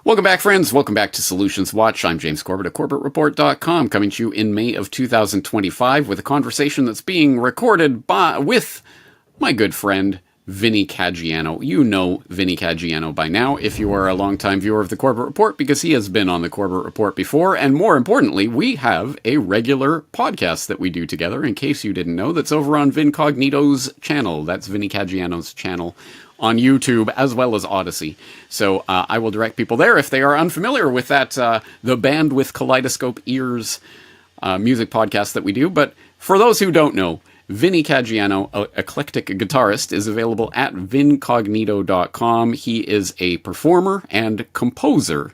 Welcome back, friends. Welcome back to SolutionsWatch. I'm James Corbett of CorbettReport.com, coming to you in May of 2025 with a conversation that's being recorded with my good friend, Vinny Caggiano. You know Vinny Caggiano by now if you are a longtime viewer of the Corbett Report, because he has been on the Corbett Report before, and more importantly, we have a regular podcast that we do together, in case you didn't know, that's over on Vincognito's channel. That's Vinny Caggiano's channel on YouTube as well as Odyssey. So I will direct people there if they are unfamiliar with that, the Band with Kaleidoscope Ears music podcast that we do. But for those who don't know, Vinny Caggiano, eclectic guitarist, is available at vincognito.com. He is a performer and composer.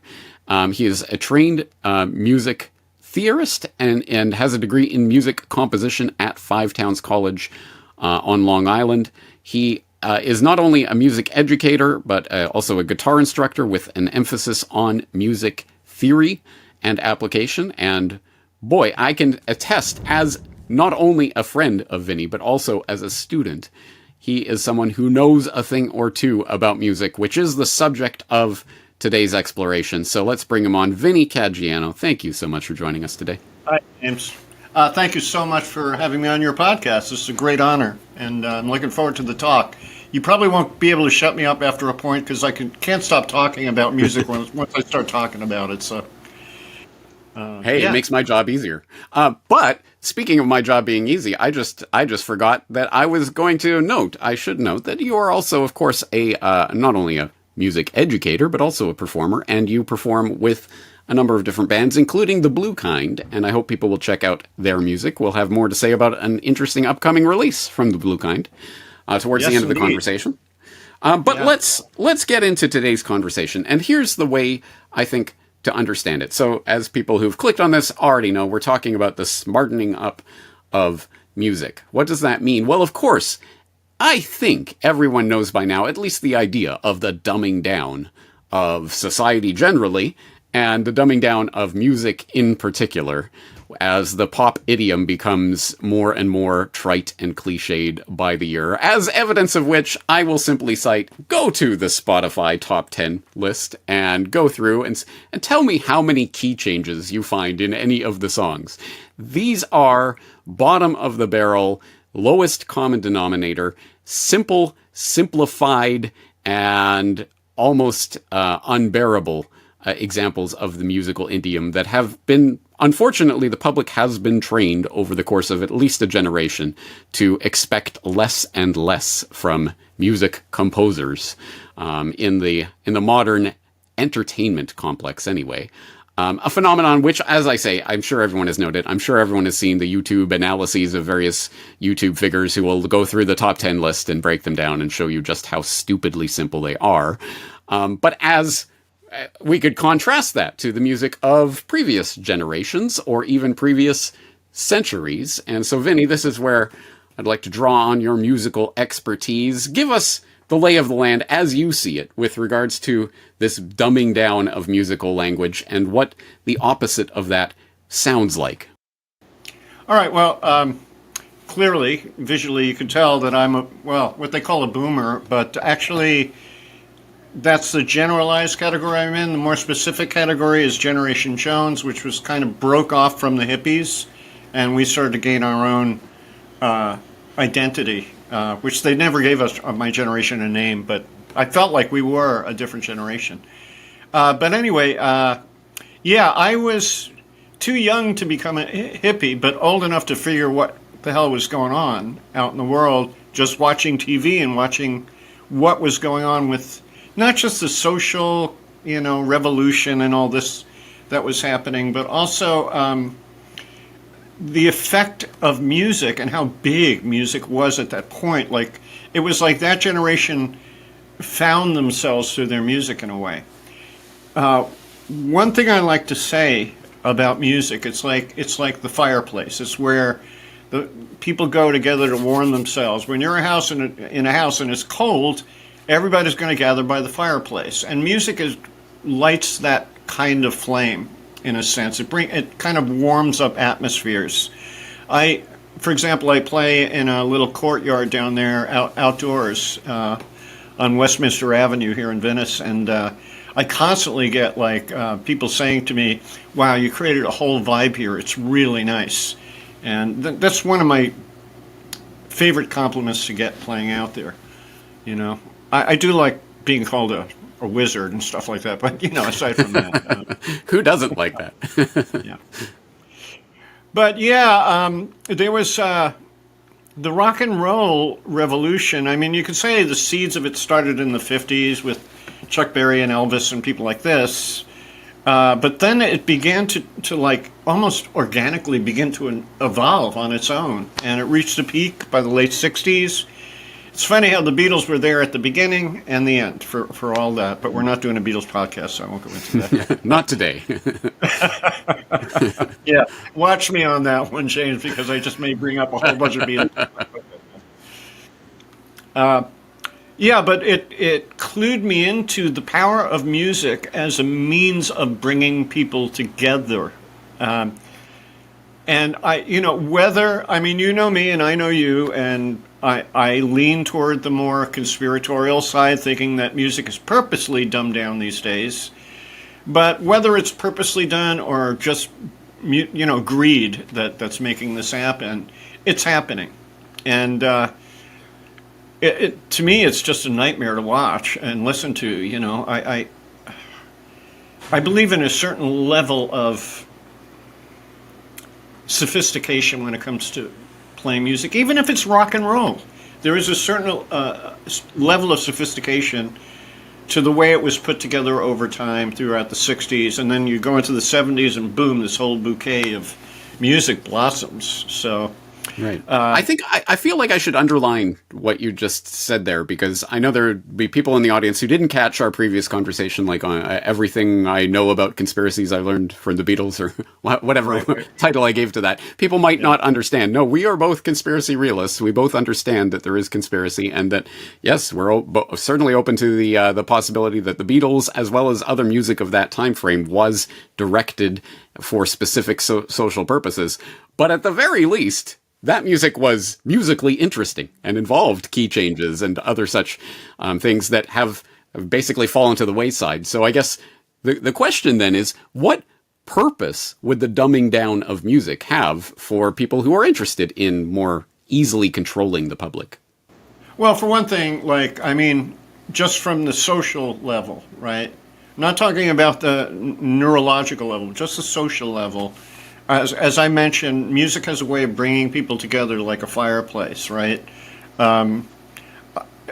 He is a trained music theorist and has a degree in music composition at Five Towns College on Long Island. He is not only a music educator, but also a guitar instructor with an emphasis on music theory and application. And boy, I can attest, as not only a friend of Vinny, but also as a student, he is someone who knows a thing or two about music, which is the subject of today's exploration. So let's bring him on. Vinny Caggiano, thank you so much for joining us today. Hi, James. Thank you so much for having me on your podcast. It's a great honor, and I'm looking forward to the talk. You probably won't be able to shut me up after a point, because I can't stop talking about music once I start talking about it. So, hey, yeah. It makes my job easier. But speaking of my job being easy, I just forgot that I was going to I should note that you are also, of course, not only a music educator, but also a performer, and you perform with a number of different bands, including the Blue Kind, and I hope people will check out their music. We'll have more to say about an interesting upcoming release from the Blue Kind towards the end of the conversation. But let's get into today's conversation, and here's the way I think to understand it. So, as people who've clicked on this already know, we're talking about the smartening up of music. What does that mean? Well, of course, I think everyone knows by now at least the idea of the dumbing down of society generally, and the dumbing down of music in particular, as the pop idiom becomes more and more trite and cliched by the year, as evidence of which I will simply cite, go to the Spotify top 10 list and go through and tell me how many key changes you find in any of the songs. These are bottom of the barrel, lowest common denominator, simple, simplified, and almost unbearable examples of the musical idiom that have been, unfortunately, the public has been trained over the course of at least a generation to expect less and less from music composers in the modern entertainment complex anyway. A phenomenon which, as I say, I'm sure everyone has noted. I'm sure everyone has seen the YouTube analyses of various YouTube figures who will go through the top 10 list and break them down and show you just how stupidly simple they are. But as we could contrast that to the music of previous generations or even previous centuries. And so, Vinny, this is where I'd like to draw on your musical expertise. Give us the lay of the land as you see it with regards to this dumbing down of musical language and what the opposite of that sounds like. All right. Well, clearly, visually, you can tell that I'm what they call a boomer, but actually, that's the generalized category I'm in. The more specific category is Generation Jones, which was kind of broke off from the hippies, and we started to gain our own identity, which they never gave us, my generation, a name, but I felt like we were a different generation. But anyway, I was too young to become a hippie, but old enough to figure what the hell was going on out in the world, just watching TV and watching what was going on with not just the social, revolution and all this that was happening, but also the effect of music and how big music was at that point. Like, it was like that generation found themselves through their music in a way. One thing I like to say about music, it's like the fireplace. It's where the people go together to warm themselves. When you're in a house and it's cold, everybody's going to gather by the fireplace, and music lights that kind of flame in a sense. It kind of warms up atmospheres. For example, I play in a little courtyard down there outdoors on Westminster Avenue here in Venice, and I constantly get people saying to me, "Wow, you created a whole vibe here. It's really nice," and that's one of my favorite compliments to get playing out there. I do like being called a wizard and stuff like that, but aside from that, who doesn't like that? yeah. But yeah, there was the rock and roll revolution. I mean, you could say the seeds of it started in the 50s with Chuck Berry and Elvis and people like this. But then it began to like almost organically begin to evolve on its own. And it reached a peak by the late 60s. It's funny how the Beatles were there at the beginning and the end for all that. But we're not doing a Beatles podcast, so I won't go into that. Not today. Yeah, watch me on that one, James, because I just may bring up a whole bunch of Beatles. Yeah, but it clued me into the power of music as a means of bringing people together. And I mean, you know me and I know you, and I lean toward the more conspiratorial side, thinking that music is purposely dumbed down these days. But whether it's purposely done or just, greed that's making this happen, it's happening. And to me, it's just a nightmare to watch and listen to. I believe in a certain level of sophistication when it comes to playing music, even if it's rock and roll. There is a certain level of sophistication to the way it was put together over time throughout the 60s, and then you go into the 70s and boom, this whole bouquet of music blossoms. So right. I feel like I should underline what you just said there, because I know there'd be people in the audience who didn't catch our previous conversation, like on everything I know about conspiracies I learned from the Beatles or whatever title I gave to that. People might not understand. No, we are both conspiracy realists. We both understand that there is conspiracy, and that, yes, we're certainly open to the possibility that the Beatles, as well as other music of that time frame, was directed for specific social purposes. But at the very least, that music was musically interesting and involved key changes and other such things that have basically fallen to the wayside. So I guess the question then is, what purpose would the dumbing down of music have for people who are interested in more easily controlling the public? Well, for one thing, just from the social level, right? I'm not talking about the neurological level, just the social level. As I mentioned, music has a way of bringing people together like a fireplace, right? And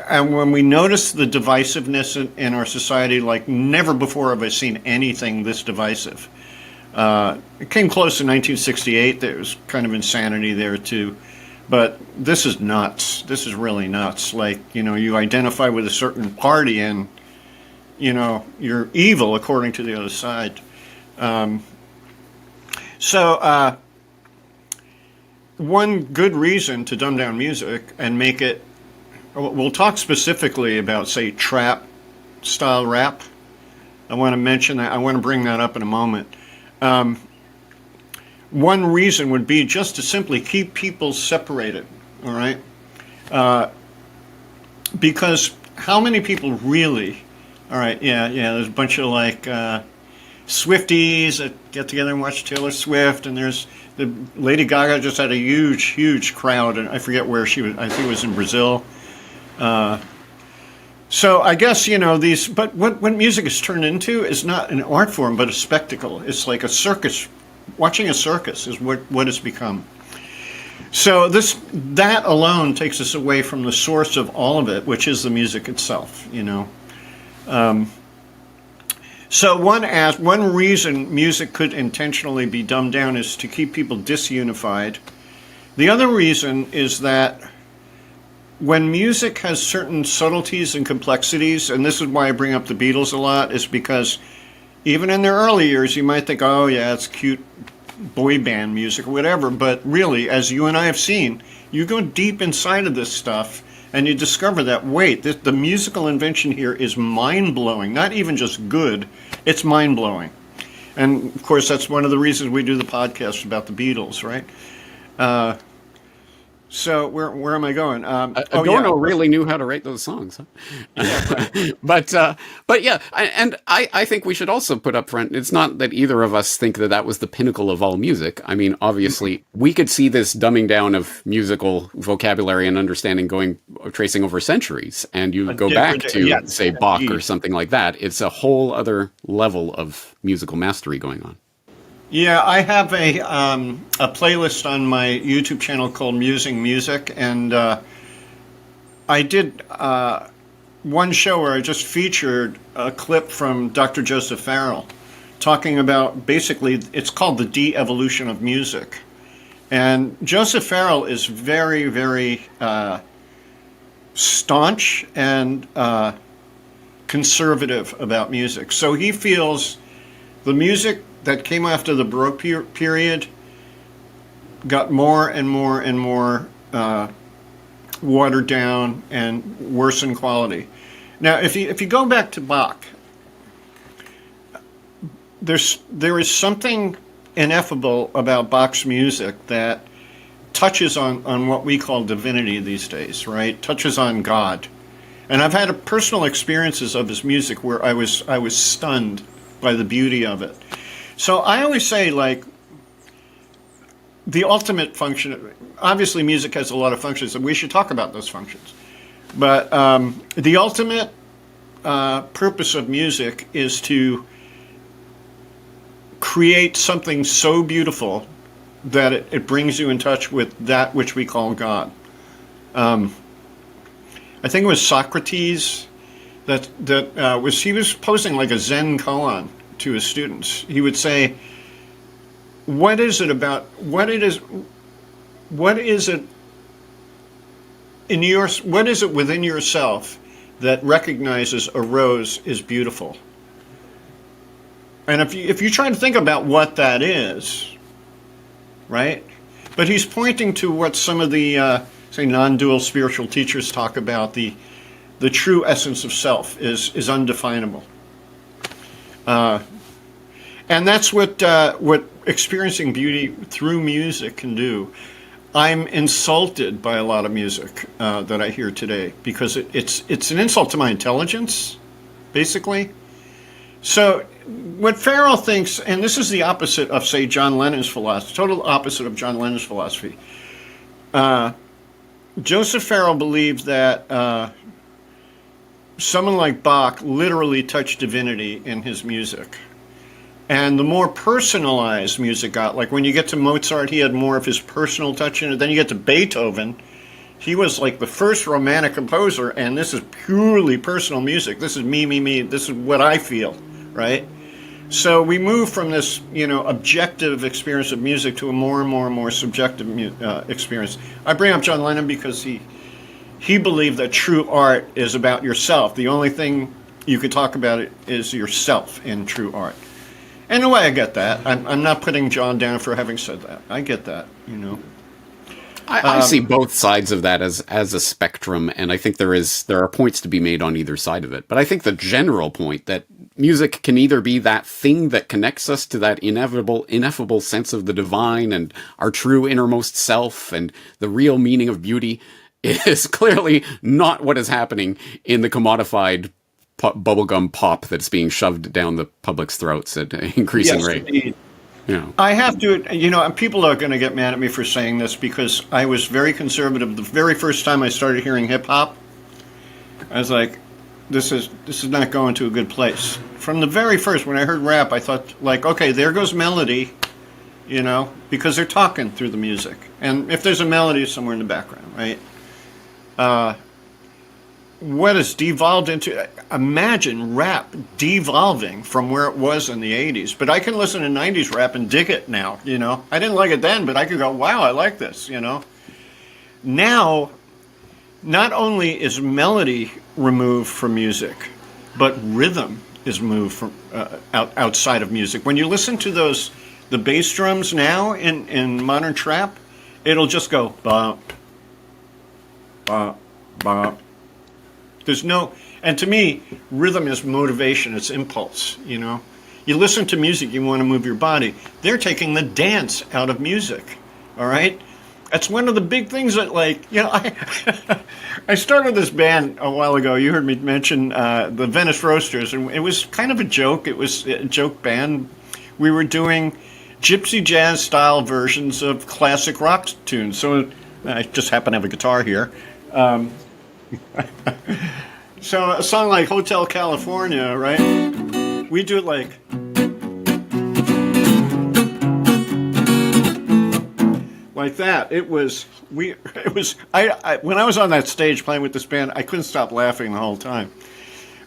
when we notice the divisiveness in our society, like never before have I seen anything this divisive. It came close in 1968. There was kind of insanity there too. But this is nuts. This is really nuts. You identify with a certain party and, you're evil according to the other side. So one good reason to dumb down music and make it, we'll talk specifically about, say, trap style rap. I want to mention that. I want to bring that up in a moment. One reason would be just to simply keep people separated, all right? Because how many people really, all right, there's a bunch of Swifties that get together and watch Taylor Swift, and there's the Lady Gaga just had a huge crowd, and I forget where she was. I think it was in Brazil. So I guess but what music is turned into is not an art form, but a spectacle. It's like a circus. Watching a circus is what it's become. So that alone takes us away from the source of all of it, which is the music itself. So one reason music could intentionally be dumbed down is to keep people disunified. The other reason is that when music has certain subtleties and complexities, and this is why I bring up the Beatles a lot, is because even in their early years, you might think, oh yeah, it's cute boy band music or whatever, but really, as you and I have seen, you go deep inside of this stuff and you discover that, wait, the musical invention here is mind-blowing. Not even just good, it's mind-blowing. And, of course, that's one of the reasons we do the podcast about the Beatles, right? So where am I going? Adorno really knew how to write those songs. Huh? Yeah, right. but yeah, and I think we should also put up front, it's not that either of us think that that was the pinnacle of all music. I mean, obviously, we could see this dumbing down of musical vocabulary and understanding tracing over centuries. And you go back to, say, Bach or something like that. It's a whole other level of musical mastery going on. Yeah, I have a playlist on my YouTube channel called Musing Music, and I did one show where I just featured a clip from Dr. Joseph Farrell talking about, basically, it's called the de-evolution of music. And Joseph Farrell is very, very staunch and conservative about music. So he feels the music that came after the Baroque period got more and more and more watered down and worse in quality. Now, if you go back to Bach, there is something ineffable about Bach's music that touches on what we call divinity these days, right? Touches on God. And I've had personal experiences of his music where I was stunned by the beauty of it. So I always say, like, the ultimate function, obviously music has a lot of functions, and we should talk about those functions. But the ultimate purpose of music is to create something so beautiful that it brings you in touch with that which we call God. I think it was Socrates that he was posing like a Zen koan to his students. He would say, what is it within yourself that recognizes a rose is beautiful? And if you try to think about what that is, right? But he's pointing to what some of the say non-dual spiritual teachers talk about, the true essence of self is undefinable. And that's what experiencing beauty through music can do. I'm insulted by a lot of music that I hear today because it's an insult to my intelligence, basically. So what Farrell thinks, and this is the opposite of, say, John Lennon's philosophy, total opposite of John Lennon's philosophy. Joseph Farrell believed that someone like Bach literally touched divinity in his music. And the more personalized music got, like when you get to Mozart, he had more of his personal touch in it. Then you get to Beethoven, he was like the first romantic composer, and this is purely personal music. This is me, this is what I feel, right? So we move from this, objective experience of music to a more and more subjective experience. I bring up John Lennon because he believed that true art is about yourself. The only thing you could talk about it is yourself in true art. And in a way, I get that. I'm not putting John down for having said that. I get that, I see both sides of that as a spectrum, and I think there are points to be made on either side of it. But I think the general point that music can either be that thing that connects us to that ineffable sense of the divine and our true innermost self and the real meaning of beauty is clearly not what is happening in the commodified bubblegum pop that's being shoved down the public's throats at an increasing rate. Indeed. I have to, and people are going to get mad at me for saying this because I was very conservative. The very first time I started hearing hip hop, I was like, this is not going to a good place. From the very first, when I heard rap, I thought, like, okay, there goes melody, because they're talking through the music. And if there's a melody, it's somewhere in the background, right? What has devolved into, imagine rap devolving from where it was in the 80s. But I can listen to 90s rap and dig it now, I didn't like it then, but I could go, wow, I like this, Now, not only is melody removed from music, but rhythm is moved from outside of music. When you listen to the bass drums now in modern trap, it'll just go bump, bump, bump. There's no, and to me, rhythm is motivation, it's impulse, You listen to music, you want to move your body. They're taking the dance out of music, all right? That's one of the big things that, like, I started this band a while ago. You heard me mention the Venice Roasters, and it was kind of a joke. It was a joke band. We were doing gypsy jazz style versions of classic rock tunes. So I just happen to have a guitar here. So a song like Hotel California, right? We do it like... like that. When I was on that stage playing with this band, I couldn't stop laughing the whole time.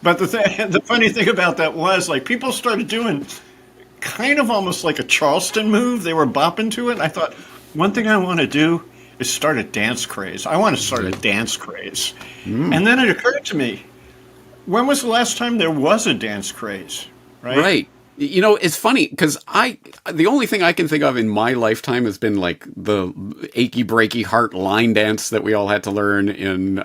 But the funny thing about that was, like, people started doing kind of almost like a Charleston move. They were bopping to it. And I thought, one thing I want to do is start a dance craze. I want to start a dance craze. And then it occurred to me, when was the last time there was a dance craze? Right. It's funny because the only thing I can think of in my lifetime has been like the achy breaky heart line dance that we all had to learn in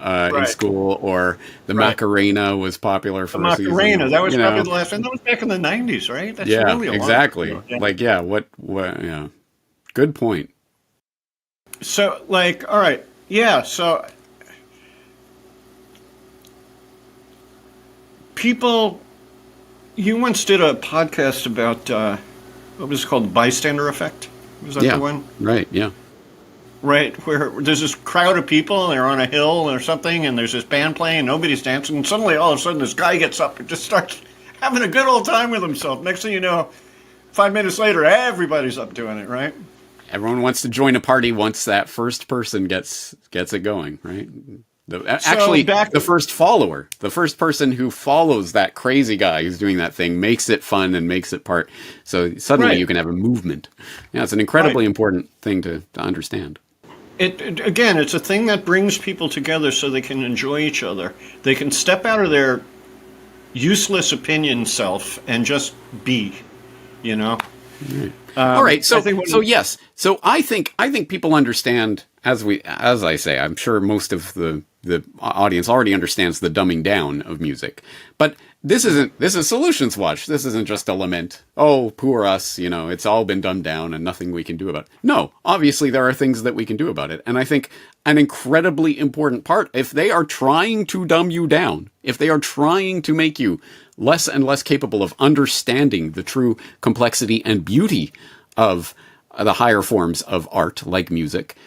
school, or the Macarena was popular for the Macarena. Season. That was probably the last, and that was back in the 90s, right? That's really exactly. Long ago. Like, what, yeah. Good point. So, like, all right. Yeah, so people... You once did a podcast about, what was it called, bystander effect? Was that the one? Right, yeah. Right, where there's this crowd of people, and they're on a hill or something, and there's this band playing, and nobody's dancing, and suddenly, all of a sudden, this guy gets up and just starts having a good old time with himself. Next thing you know, 5 minutes later, everybody's up doing it, right? Everyone wants to join a party once that first person gets it going, right? The first follower, the first person who follows that crazy guy who's doing that thing makes it fun and makes it part. So suddenly you can have a movement. Yeah, it's an incredibly important thing to understand. Again, it's a thing that brings people together so they can enjoy each other. They can step out of their useless opinion self and just be, Right. All right. So yes. So I think people understand, as I say, I'm sure most of the audience already understands the dumbing down of music. But this is SolutionsWatch. This isn't just a lament. Oh, poor us, it's all been dumbed down and nothing we can do about it. No, obviously there are things that we can do about it. And I think an incredibly important part, if they are trying to dumb you down, if they are trying to make you less and less capable of understanding the true complexity and beauty of the higher forms of art, like music,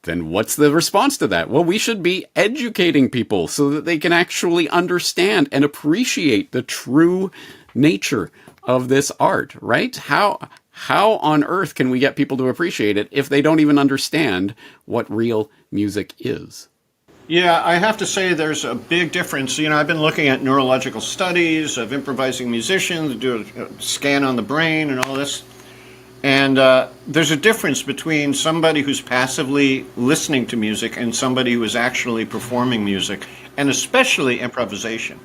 then what's the response to that? Well, we should be educating people so that they can actually understand and appreciate the true nature of this art, right? How on earth can we get people to appreciate it if they don't even understand what real music is? Yeah, I have to say there's a big difference. I've been looking at neurological studies of improvising musicians, do a scan on the brain and all this. And there's a difference between somebody who's passively listening to music and somebody who is actually performing music, and especially improvisation.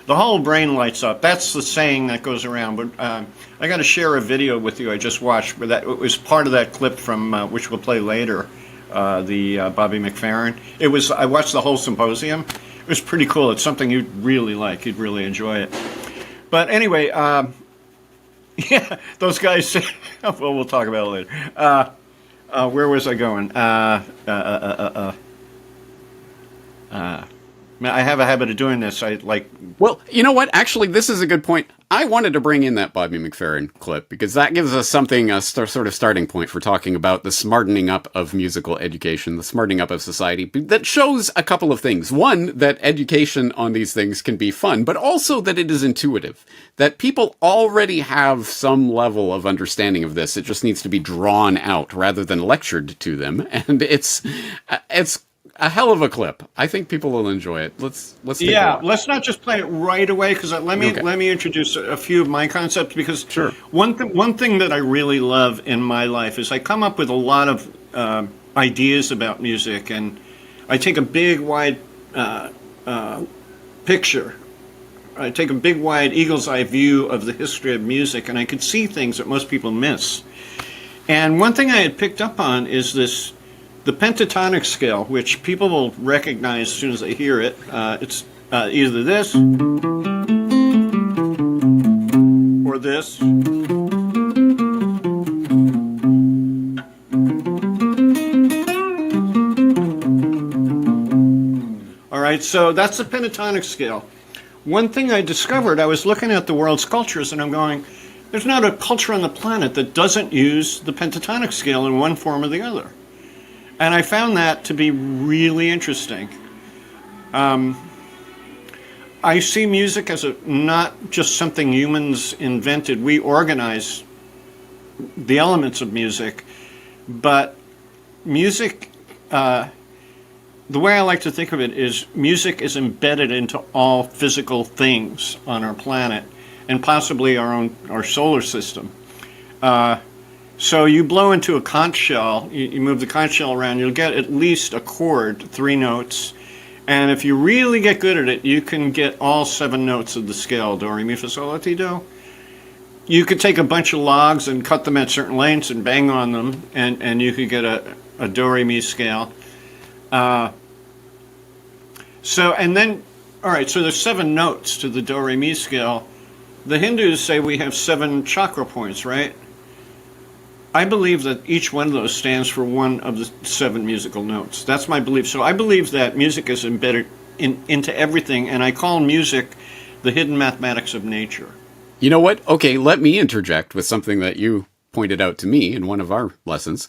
The whole brain lights up. That's the saying that goes around. But I got to share a video with you I just watched. Where it was part of that clip from which we'll play later, the Bobby McFerrin. I watched the whole symposium. It was pretty cool. It's something you'd really like. You'd really enjoy it. But anyway. Yeah, those guys. Well, we'll talk about it later. Where was I going? I have a habit of doing this. Well, you know what? Actually, this is a good point. I wanted to bring in that Bobby McFerrin clip because that gives us something, a sort of starting point for talking about the smartening up of musical education, the smartening up of society. That shows a couple of things. One, that education on these things can be fun, but also that it is intuitive. That people already have some level of understanding of this. It just needs to be drawn out rather than lectured to them. And it's a hell of a clip. I think people will enjoy it. Let's take a watch. Let's not just play it right away, because let me introduce a few of my concepts, because sure. One thing that I really love in my life is I come up with a lot of ideas about music, and I take a big wide picture. I take a big wide eagle's eye view of the history of music, and I can see things that most people miss. And one thing I had picked up on is the pentatonic scale, which people will recognize as soon as they hear it. It's either this or this. right? So that's the pentatonic scale. One thing I discovered, I was looking at the world's cultures, and I'm going, there's not a culture on the planet that doesn't use the pentatonic scale in one form or the other. And I found that to be really interesting. I see music as not just something humans invented. We organize the elements of music, but music, the way I like to think of it is music is embedded into all physical things on our planet and possibly our solar system. So you blow into a conch shell, you move the conch shell around, you'll get at least a chord, 3 notes. And if you really get good at it, you can get all 7 notes of the scale, do, re, mi, fa, sol, la, ti, do. You could take a bunch of logs and cut them at certain lengths and bang on them, and you could get a do, re, mi scale. So there's 7 notes to the do, re, mi scale. The Hindus say we have 7 chakra points, right? I believe that each one of those stands for one of the 7 musical notes. That's my belief. So I believe that music is embedded into everything, and I call music the hidden mathematics of nature. You know what? Okay, let me interject with something that you pointed out to me in one of our lessons.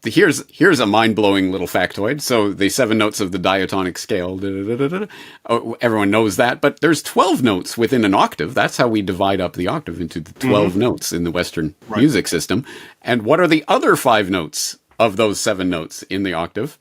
Here's a mind-blowing little factoid. So the 7 notes of the diatonic scale, oh, everyone knows that, but there's 12 notes within an octave. That's how we divide up the octave into the 12 notes in the Western music system. And what are the other 5 notes of those 7 notes in the octave?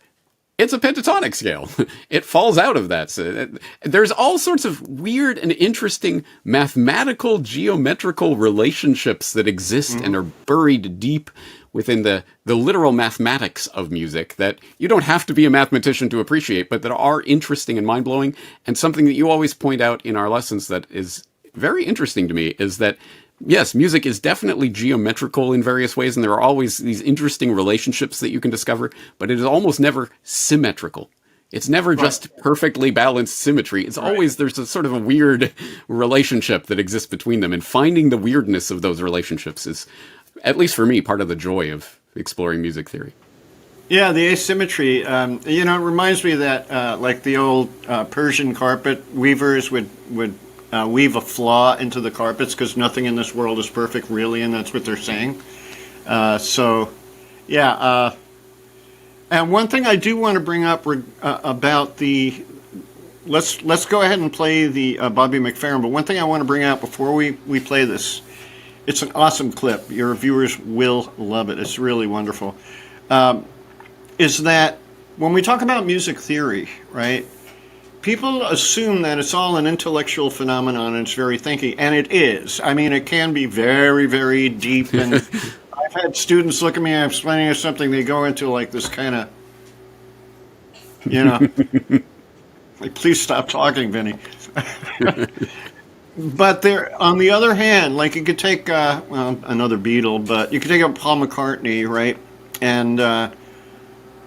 It's a pentatonic scale. It falls out of that. So there's all sorts of weird and interesting mathematical, geometrical relationships that exist and are buried deep within the literal mathematics of music that you don't have to be a mathematician to appreciate, but that are interesting and mind-blowing. And something that you always point out in our lessons that is very interesting to me is that, yes, music is definitely geometrical in various ways, and there are always these interesting relationships that you can discover, but it is almost never symmetrical. It's never just perfectly balanced symmetry. It's always, there's a sort of a weird relationship that exists between them, and finding the weirdness of those relationships is, at least for me, part of the joy of exploring music theory. Yeah, the asymmetry, it reminds me of that, like the old Persian carpet weavers would weave a flaw into the carpets because nothing in this world is perfect, really, and that's what they're saying. And one thing I do want to bring up about the, let's go ahead and play the Bobby McFerrin, but one thing I want to bring out before we play this, it's an awesome clip. Your viewers will love it. It's really wonderful. Is that when we talk about music theory, right, people assume that it's all an intellectual phenomenon and it's very thinky, and it is. I mean, it can be very, very deep. And I've had students look at me, I'm explaining something, they go into like this kind of, like, please stop talking, Vinny. But there, on the other hand, like you could take, another Beatle, but you could take up Paul McCartney, right? And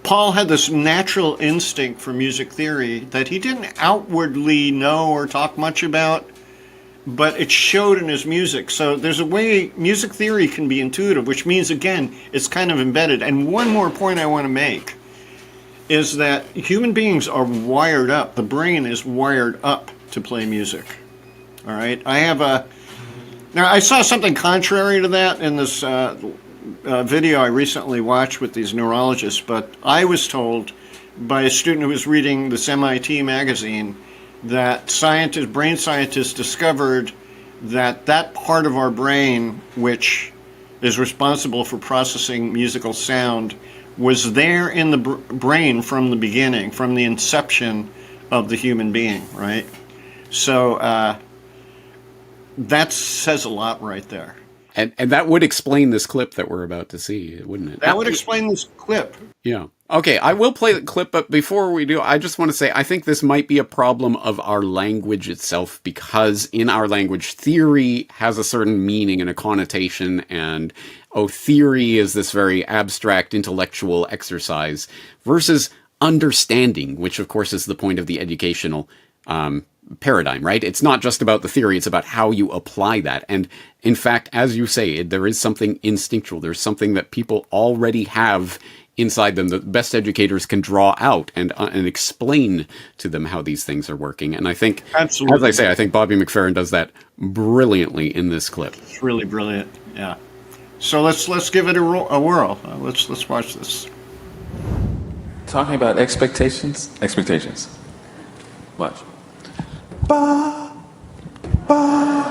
Paul had this natural instinct for music theory that he didn't outwardly know or talk much about, but it showed in his music. So there's a way music theory can be intuitive, which means, again, it's kind of embedded. And one more point I want to make is that human beings are wired up. The brain is wired up to play music. All right. Now I saw something contrary to that in this video I recently watched with these neurologists, but I was told by a student who was reading this MIT magazine that brain scientists discovered that part of our brain which is responsible for processing musical sound was there in the brain from the beginning, from the inception of the human being, right? So that says a lot right there. And that would explain this clip that we're about to see, wouldn't it? That would explain this clip. Yeah. Okay, I will play the clip, but before we do, I just want to say I think this might be a problem of our language itself, because in our language, theory has a certain meaning and a connotation, and theory is this very abstract intellectual exercise versus understanding, which of course is the point of the educational paradigm, right? It's not just about the theory, it's about how you apply that. And in fact, as you say, there is something instinctual. There's something that people already have inside them, the best educators can draw out and explain to them how these things are working. And I think, Absolutely. as I say, I think Bobby McFerrin does that brilliantly in this clip. It's really brilliant. Yeah. So let's give it a whirl. Let's watch this. Talking about expectations. Watch. Ba, ba.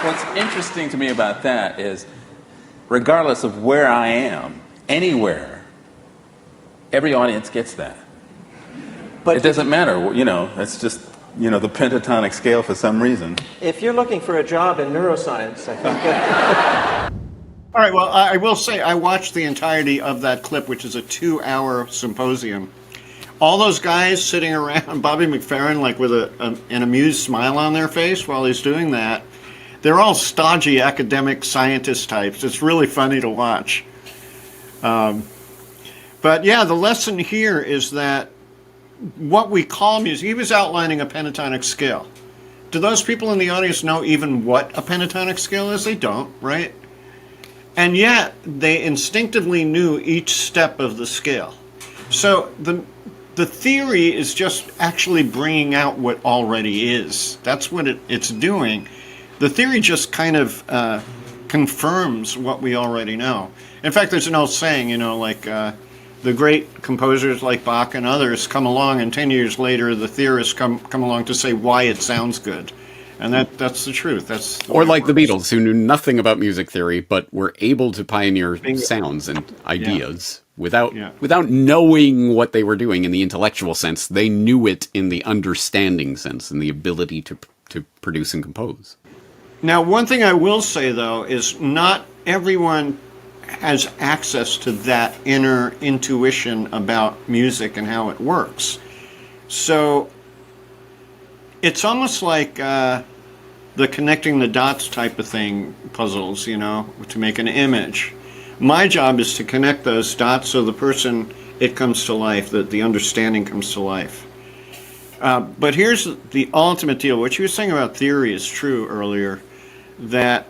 What's interesting to me about that is, regardless of where I am, anywhere, every audience gets that. But it doesn't matter, it's just, the pentatonic scale for some reason. If you're looking for a job in neuroscience, I think... All right, well, I will say I watched the entirety of that clip, which is a 2-hour symposium. All those guys sitting around, Bobby McFerrin, like with an amused smile on their face while he's doing that, they're all stodgy academic scientist types. It's really funny to watch. But yeah, the lesson here is that what we call music, he was outlining a pentatonic scale. Do those people in the audience know even what a pentatonic scale is? They don't, right? And yet, they instinctively knew each step of the scale. So the theory is just actually bringing out what already is. That's what it's doing. The theory just kind of confirms what we already know. In fact, there's an old saying, the great composers like Bach and others come along, and 10 years later, the theorists come along to say why it sounds good. And that's the truth. That's or like the Beatles, who knew nothing about music theory, but were able to pioneer sounds and ideas without knowing what they were doing in the intellectual sense. They knew it in the understanding sense and the ability to produce and compose. Now, one thing I will say, though, is not everyone has access to that inner intuition about music and how it works. So it's almost like the connecting the dots type of thing, puzzles, to make an image. My job is to connect those dots so the person, it comes to life, that the understanding comes to life. But here's the ultimate deal. What you were saying about theory is true earlier, that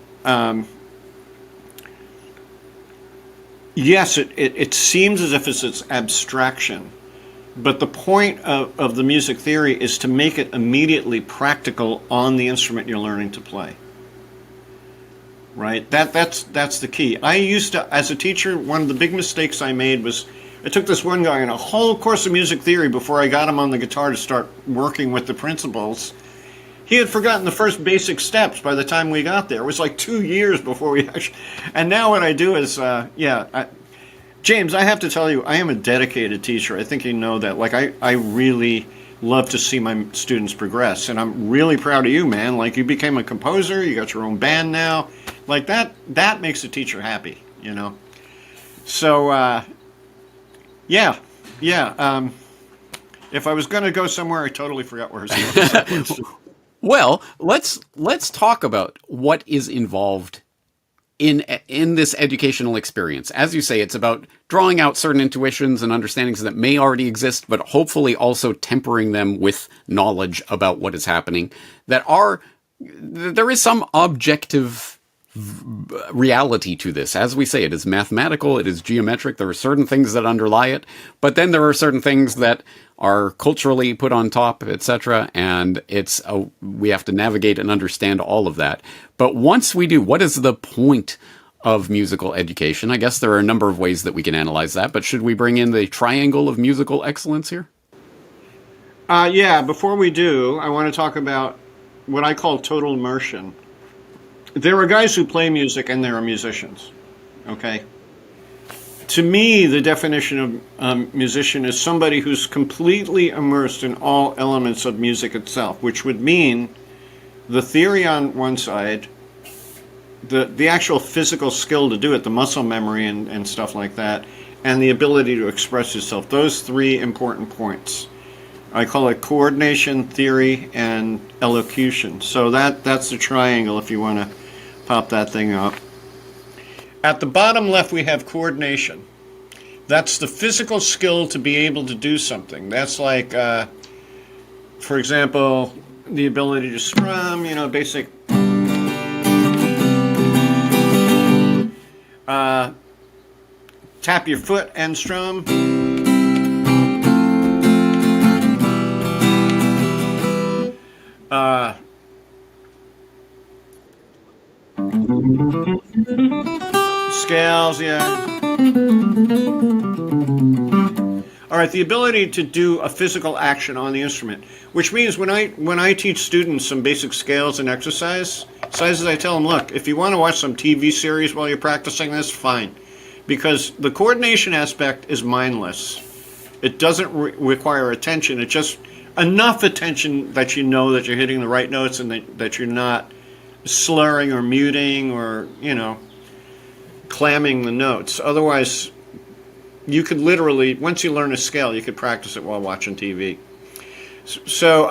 yes, it seems as if it's abstraction, but the point of the music theory is to make it immediately practical on the instrument you're learning to play. right? That's the key. I used to, as a teacher, one of the big mistakes I made was I took this one guy in a whole course of music theory before I got him on the guitar to start working with the principles. He had forgotten the first basic steps by the time we got there. It was like 2 years before we actually... And now what I do is, James, I have to tell you, I am a dedicated teacher. I think you know that. Like, I really love to see my students progress. And I'm really proud of you, man. Like, you became a composer. You got your own band now. Like, that makes a teacher happy, you know? So, if I was going to go somewhere, I totally forgot where I was going. Well, let's talk about what is involved in this educational experience. As you say, it's about drawing out certain intuitions and understandings that may already exist, but hopefully also tempering them with knowledge about what is happening. There is some objective reality to this. As we say, it is mathematical, it is geometric, there are certain things that underlie it, but then there are certain things that are culturally put on top, etc., and we have to navigate and understand all of that. But once we do, what is the point of musical education? I guess there are a number of ways that we can analyze that, but should we bring in the triangle of musical excellence here? Before we do, I want to talk about what I call total immersion. There are guys who play music and there are musicians, okay? To me, the definition of musician is somebody who's completely immersed in all elements of music itself, which would mean the theory on one side, the actual physical skill to do it, the muscle memory and stuff like that, and the ability to express yourself. Those three important points. I call it coordination, theory, and elocution. So that's the triangle if you want to pop that thing up. At the bottom left, we have coordination. That's the physical skill to be able to do something. That's like, for example, the ability to strum, basic. Tap your foot and strum. Scales, yeah. All right, the ability to do a physical action on the instrument, which means when I teach students some basic scales and exercises, I tell them, look, if you want to watch some TV series while you're practicing this, fine. Because the coordination aspect is mindless. It doesn't require attention. It's just enough attention that you know that you're hitting the right notes and that you're not slurring or muting or, clamming the notes. Otherwise, you could literally, once you learn a scale, you could practice it while watching TV. So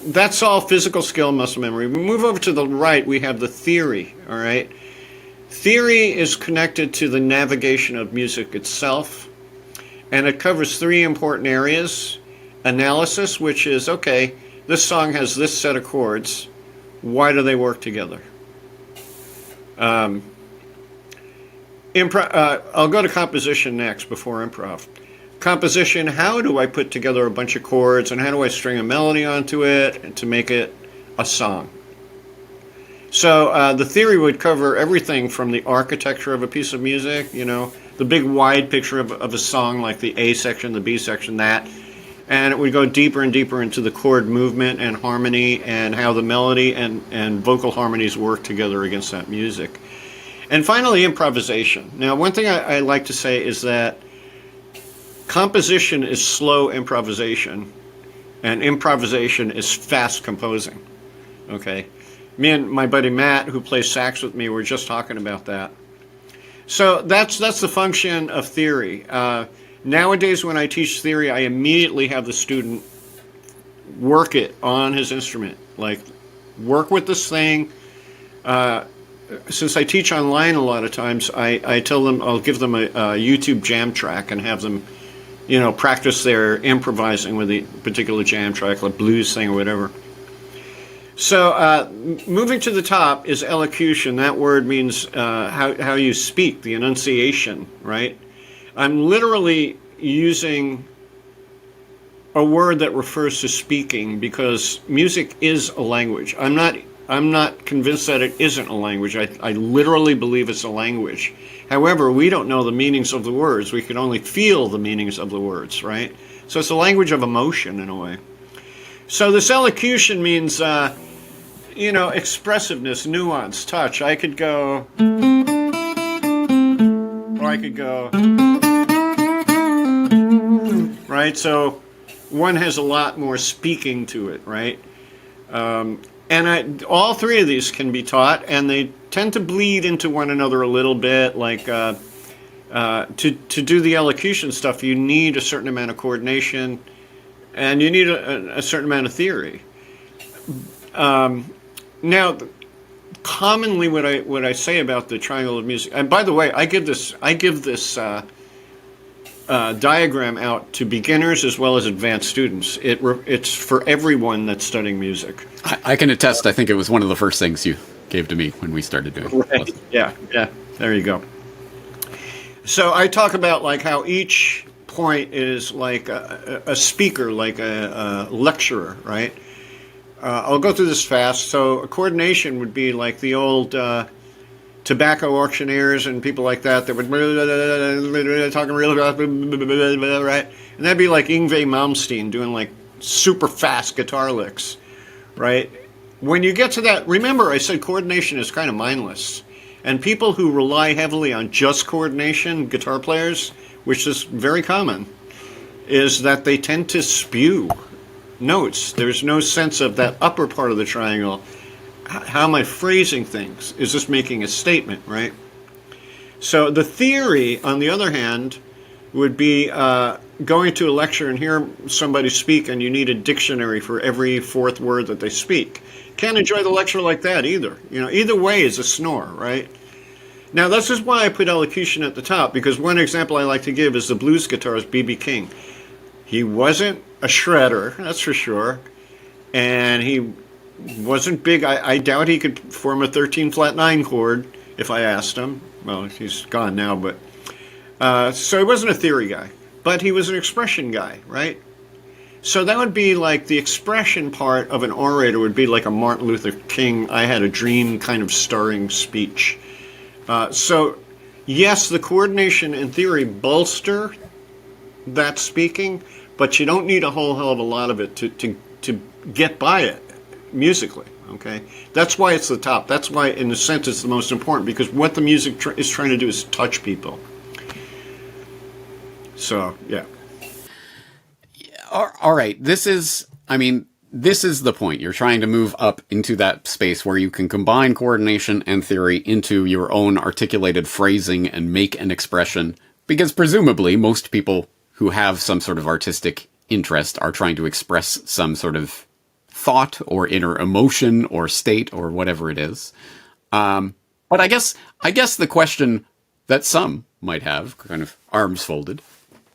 that's all physical skill, muscle memory. We move over to the right, we have the theory, all right? Theory is connected to the navigation of music itself, and it covers three important areas. Analysis, which is, okay, this song has this set of chords. Why do they work together? I'll go to composition next before improv. Composition, how do I put together a bunch of chords and how do I string a melody onto it to make it a song? So the theory would cover everything from the architecture of a piece of music, the big wide picture of a song like the A section, the B section, that. And it would go deeper and deeper into the chord movement and harmony and how the melody and vocal harmonies work together against that music. And finally, improvisation. Now, one thing I like to say is that composition is slow improvisation, and improvisation is fast composing. Okay? Me and my buddy Matt, who plays sax with me, were just talking about that. So that's the function of theory. Nowadays, when I teach theory, I immediately have the student work it on his instrument. Like, work with this thing. Since I teach online a lot of times, I tell them, I'll give them a YouTube jam track and have them, practice their improvising with a particular jam track, like blues thing or whatever. So moving to the top is elocution. That word means how you speak, the enunciation, right? I'm literally using a word that refers to speaking because music is a language. I'm not I'm not convinced that it isn't a language. I literally believe it's a language. However, we don't know the meanings of the words. We can only feel the meanings of the words, right? So it's a language of emotion in a way. So this elocution means, expressiveness, nuance, touch. I could go, or I could go, right? So one has a lot more speaking to it, right? And all three of these can be taught, and they tend to bleed into one another a little bit. Like to do the elocution stuff, you need a certain amount of coordination, and you need a certain amount of theory. Now, commonly, what I say about the triangle of music, and by the way, I give this diagram out to beginners as well as advanced students. It's for everyone that's studying music. I can attest. I think it was one of the first things you gave to me when we started doing it. Right. Yeah. There you go. So I talk about like how each point is like a speaker, like a lecturer, right? I'll go through this fast. So a coordination would be like the old tobacco auctioneers and people like that would talking real right, and that'd be like Yngwie Malmsteen doing like super fast guitar licks, right? When you get to that, remember I said coordination is kind of mindless, and people who rely heavily on just coordination, guitar players, which is very common, is that they tend to spew notes. There's no sense of that upper part of the triangle. How am I phrasing things? Is this making a statement, right? So the theory, on the other hand, would be going to a lecture and hear somebody speak, and you need a dictionary for every fourth word that they speak. Can't enjoy the lecture like that either. Either way is a snore, right? Now, this is why I put elocution at the top, because one example I like to give is the blues guitarist B.B. King. He wasn't a shredder, that's for sure, and he wasn't big. I doubt he could form a 13 flat 9 chord if I asked him. Well, he's gone now, but so he wasn't a theory guy, but he was an expression guy, right? So that would be like the expression part of an orator would be like a Martin Luther King, I had a dream kind of stirring speech. So yes, the coordination and theory bolster that speaking, but you don't need a whole hell of a lot of it to get by it musically, okay? That's why it's the top. That's why, in a sense, it's the most important, because what the music is trying to do is touch people. So, yeah. All right. This is the point. You're trying to move up into that space where you can combine coordination and theory into your own articulated phrasing and make an expression, because presumably most people who have some sort of artistic interest are trying to express some sort of thought or inner emotion or state or whatever it is. But I guess the question that some might have, kind of arms folded,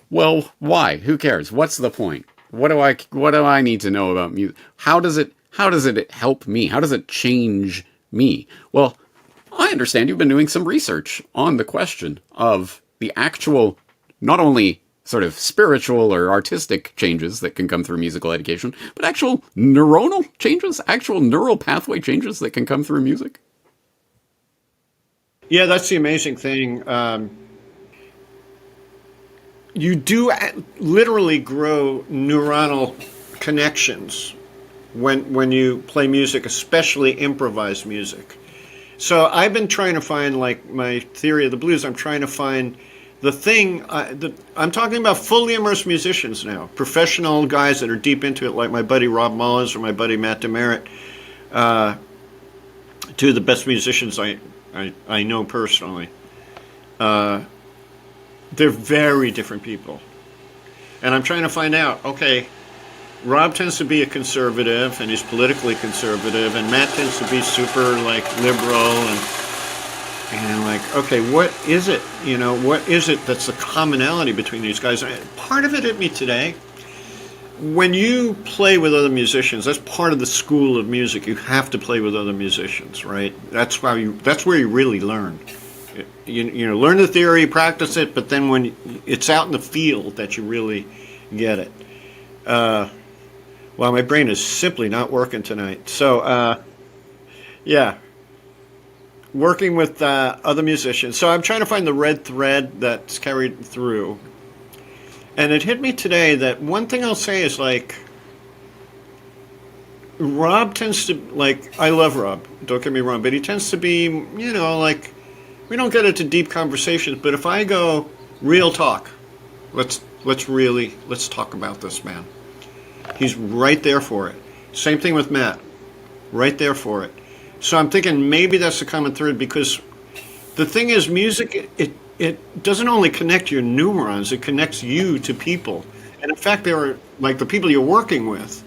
well, why? Who cares? What's the point? What do I need to know about music? How does it help me? How does it change me? Well, I understand you've been doing some research on the question of the actual, not only sort of spiritual or artistic changes that can come through musical education, but actual neuronal changes, actual neural pathway changes that can come through music. Yeah, that's the amazing thing. You do literally grow neuronal connections when you play music, especially improvised music. So I've been trying to find, like my theory of the blues, I'm trying to find the thing, I'm talking about fully immersed musicians now, professional guys that are deep into it, like my buddy Rob Mullins or my buddy Matt Demerritt, two of the best musicians I know personally. They're very different people. And I'm trying to find out, okay, Rob tends to be a conservative, and he's politically conservative, and Matt tends to be super, like, liberal, and like, okay, what is it? What is it that's the commonality between these guys? Part of it hit me today. When you play with other musicians, that's part of the school of music. You have to play with other musicians, right? That's where you really learn. You learn the theory, practice it, but then when it's out in the field that you really get it. Well, my brain is simply not working tonight. So, Yeah. Working with other musicians. So I'm trying to find the red thread that's carried through. And it hit me today that one thing I'll say is like, Rob tends to, like, I love Rob, don't get me wrong, but he tends to be, you know, like, we don't get into deep conversations, but if I go real talk, let's talk about this, man. He's right there for it. Same thing with Matt, right there for it. So I'm thinking maybe that's the common thread, because the thing is, music, it doesn't only connect your neurons, it connects you to people. And in fact, there are, like, the people you're working with.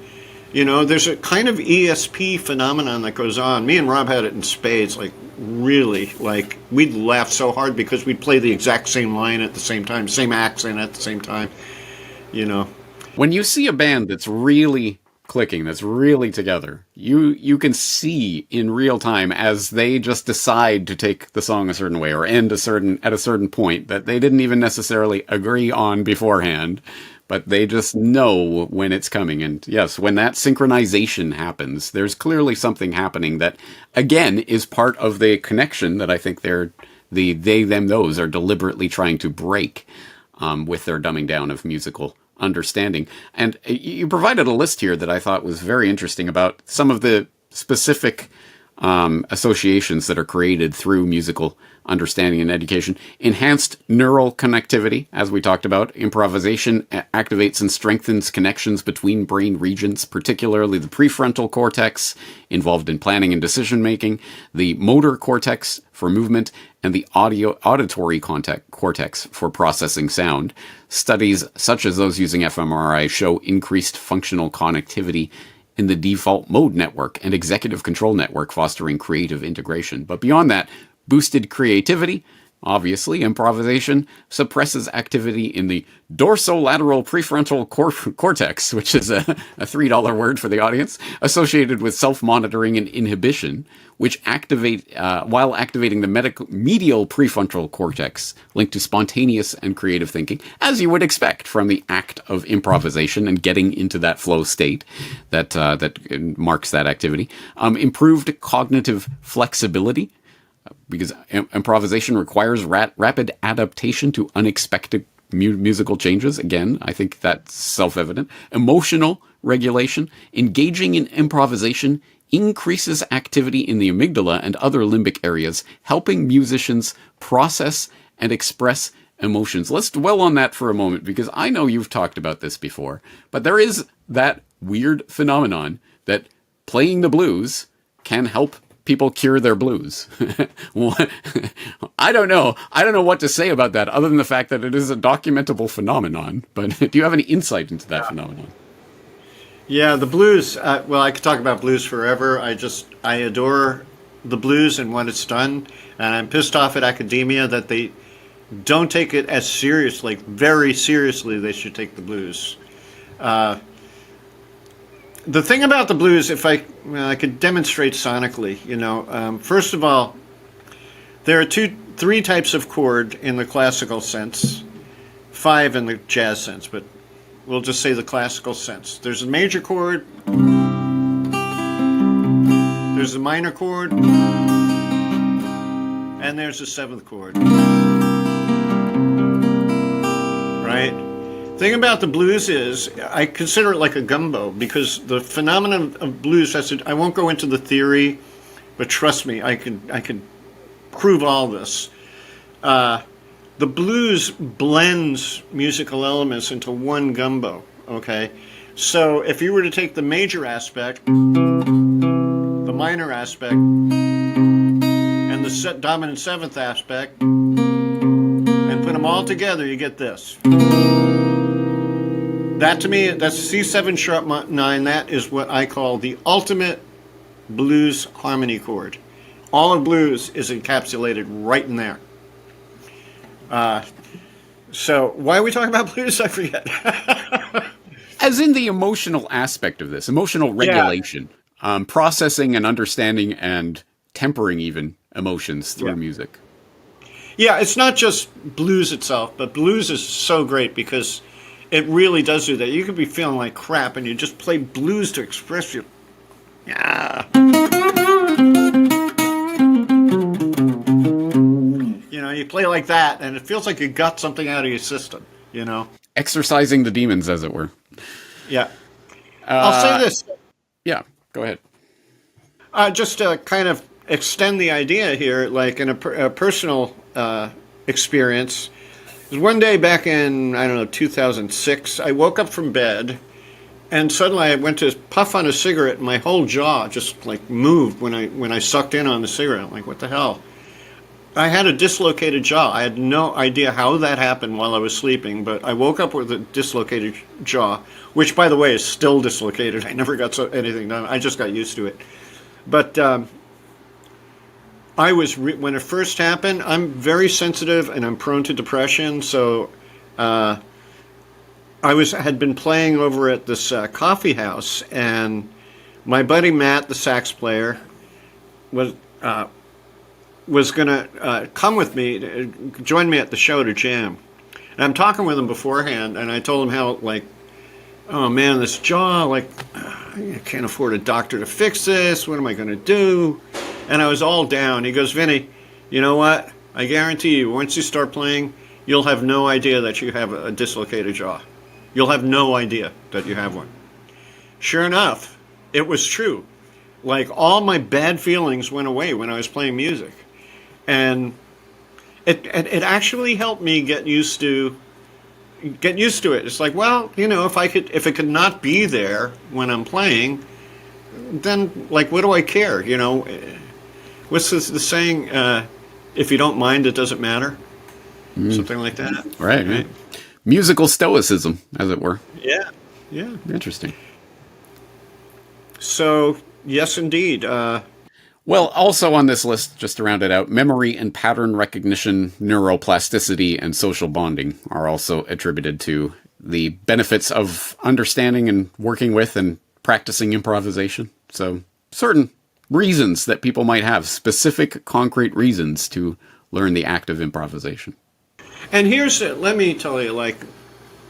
You know, there's a kind of ESP phenomenon that goes on. Me and Rob had it in spades, like, really. Like, we'd laugh so hard because we'd play the exact same line at the same time, same accent at the same time, you know. When you see a band that's really clicking, that's really together, you can see in real time as they just decide to take the song a certain way or end at a certain point that they didn't even necessarily agree on beforehand, but they just know when it's coming. And yes, when that synchronization happens, there's clearly something happening that, again, is part of the connection that I think they, them, those are deliberately trying to break with their dumbing down of musical understanding. And you provided a list here that I thought was very interesting about some of the specific associations that are created through musical understanding and education. Enhanced neural connectivity, as we talked about. Improvisation activates and strengthens connections between brain regions, particularly the prefrontal cortex, involved in planning and decision making, the motor cortex for movement, and the auditory cortex for processing sound. Studies such as those using fMRI show increased functional connectivity in the default mode network and executive control network, fostering creative integration. But beyond that, boosted creativity. Obviously, improvisation suppresses activity in the dorsolateral prefrontal cortex, which is a $3 word for the audience, associated with self-monitoring and inhibition, which while activating the medial prefrontal cortex, linked to spontaneous and creative thinking, as you would expect from the act of improvisation and getting into that flow state that marks that activity. Improved cognitive flexibility, because improvisation requires rapid adaptation to unexpected musical changes. Again, I think that's self-evident. Emotional regulation. Engaging in improvisation increases activity in the amygdala and other limbic areas, helping musicians process and express emotions. Let's dwell on that for a moment, because I know you've talked about this before, but there is that weird phenomenon that playing the blues can help people cure their blues. I don't know what to say about that, other than the fact that it is a documentable phenomenon. But do you have any insight into that phenomenon? Yeah, the blues. Well, I could talk about blues forever. I adore the blues and what it's done. And I'm pissed off at academia that they don't take it as seriously, very seriously. They should take the blues. The thing about the blues, if I could demonstrate sonically, you know, first of all, there are three types of chord in the classical sense, 5 in the jazz sense, but we'll just say the classical sense. There's a major chord, there's a minor chord, and there's a 7th chord. Right? Thing about the blues is I consider it like a gumbo, because the phenomenon of blues I won't go into the theory, but trust me, I can prove all this. The blues blends musical elements into one gumbo. Okay, so if you were to take the major aspect, the minor aspect, and the dominant 7th aspect, and put them all together, you get this. That, to me, that's C7 sharp 9. That is what I call the ultimate blues harmony chord. All of blues is encapsulated right in there. So why are we talking about blues? I forget. As in the emotional aspect of this, emotional regulation, processing and understanding and tempering even emotions through music. Yeah, it's not just blues itself, but blues is so great because it really does do that. You could be feeling like crap and you just play blues to express your... Yeah. you play like that, and it feels like you got something out of your system, you know? Exercising the demons, as it were. Yeah. I'll say this. Yeah, go ahead. Just to kind of extend the idea here, like in a personal experience. One day back in, 2006, I woke up from bed, and suddenly I went to puff on a cigarette, and my whole jaw just like moved when I sucked in on the cigarette. I'm like, what the hell? I had a dislocated jaw. I had no idea how that happened while I was sleeping, but I woke up with a dislocated jaw, which, by the way, is still dislocated. I never got anything done. I just got used to it. But I was when it first happened, I'm very sensitive and I'm prone to depression. So I had been playing over at this coffee house, and my buddy Matt, the sax player, was going to come with me, join me at the show to jam. And I'm talking with him beforehand, and I told him how, like, oh man, this jaw, like, I can't afford a doctor to fix this. What am I going to do? And I was all down. He goes, Vinny, you know what? I guarantee you, once you start playing, you'll have no idea that you have a dislocated jaw. You'll have no idea that you have one. Sure enough, it was true. Like, all my bad feelings went away when I was playing music. And it actually helped me get used to it. It's like, well, if it could not be there when I'm playing, then, like, what do I care? What's the saying? If you don't mind, it doesn't matter. Something like that. Right. Musical stoicism, as it were. Yeah. Interesting. So, yes, indeed. Well, also on this list, just to round it out, memory and pattern recognition, neuroplasticity, and social bonding are also attributed to the benefits of understanding and working with and practicing improvisation. So certain reasons that people might have, specific concrete reasons to learn the act of improvisation. And let me tell you, like,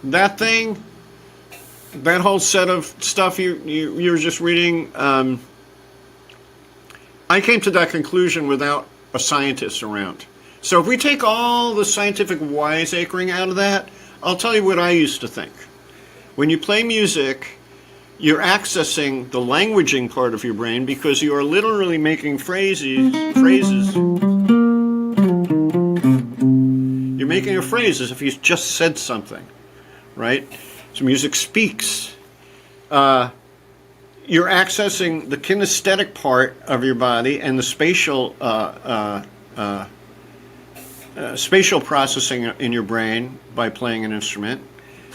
that whole set of stuff you were just reading, I came to that conclusion without a scientist around. So if we take all the scientific wiseacring out of that, I'll tell you what I used to think. When you play music, you're accessing the languaging part of your brain because you are literally making phrases. You're making a phrase as if you just said something, right? So music speaks. You're accessing the kinesthetic part of your body and the spatial processing in your brain by playing an instrument.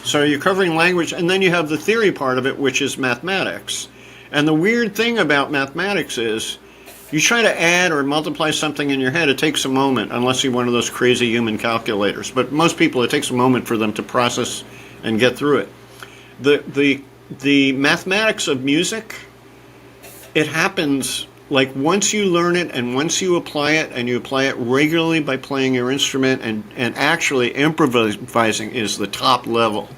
So you're covering language, and then you have the theory part of it, which is mathematics. And the weird thing about mathematics is you try to add or multiply something in your head, it takes a moment, unless you're one of those crazy human calculators. But most people, it takes a moment for them to process and get through it. The mathematics of music, it happens like once you learn it and once you apply it, and you apply it regularly by playing your instrument, and actually improvising is the top level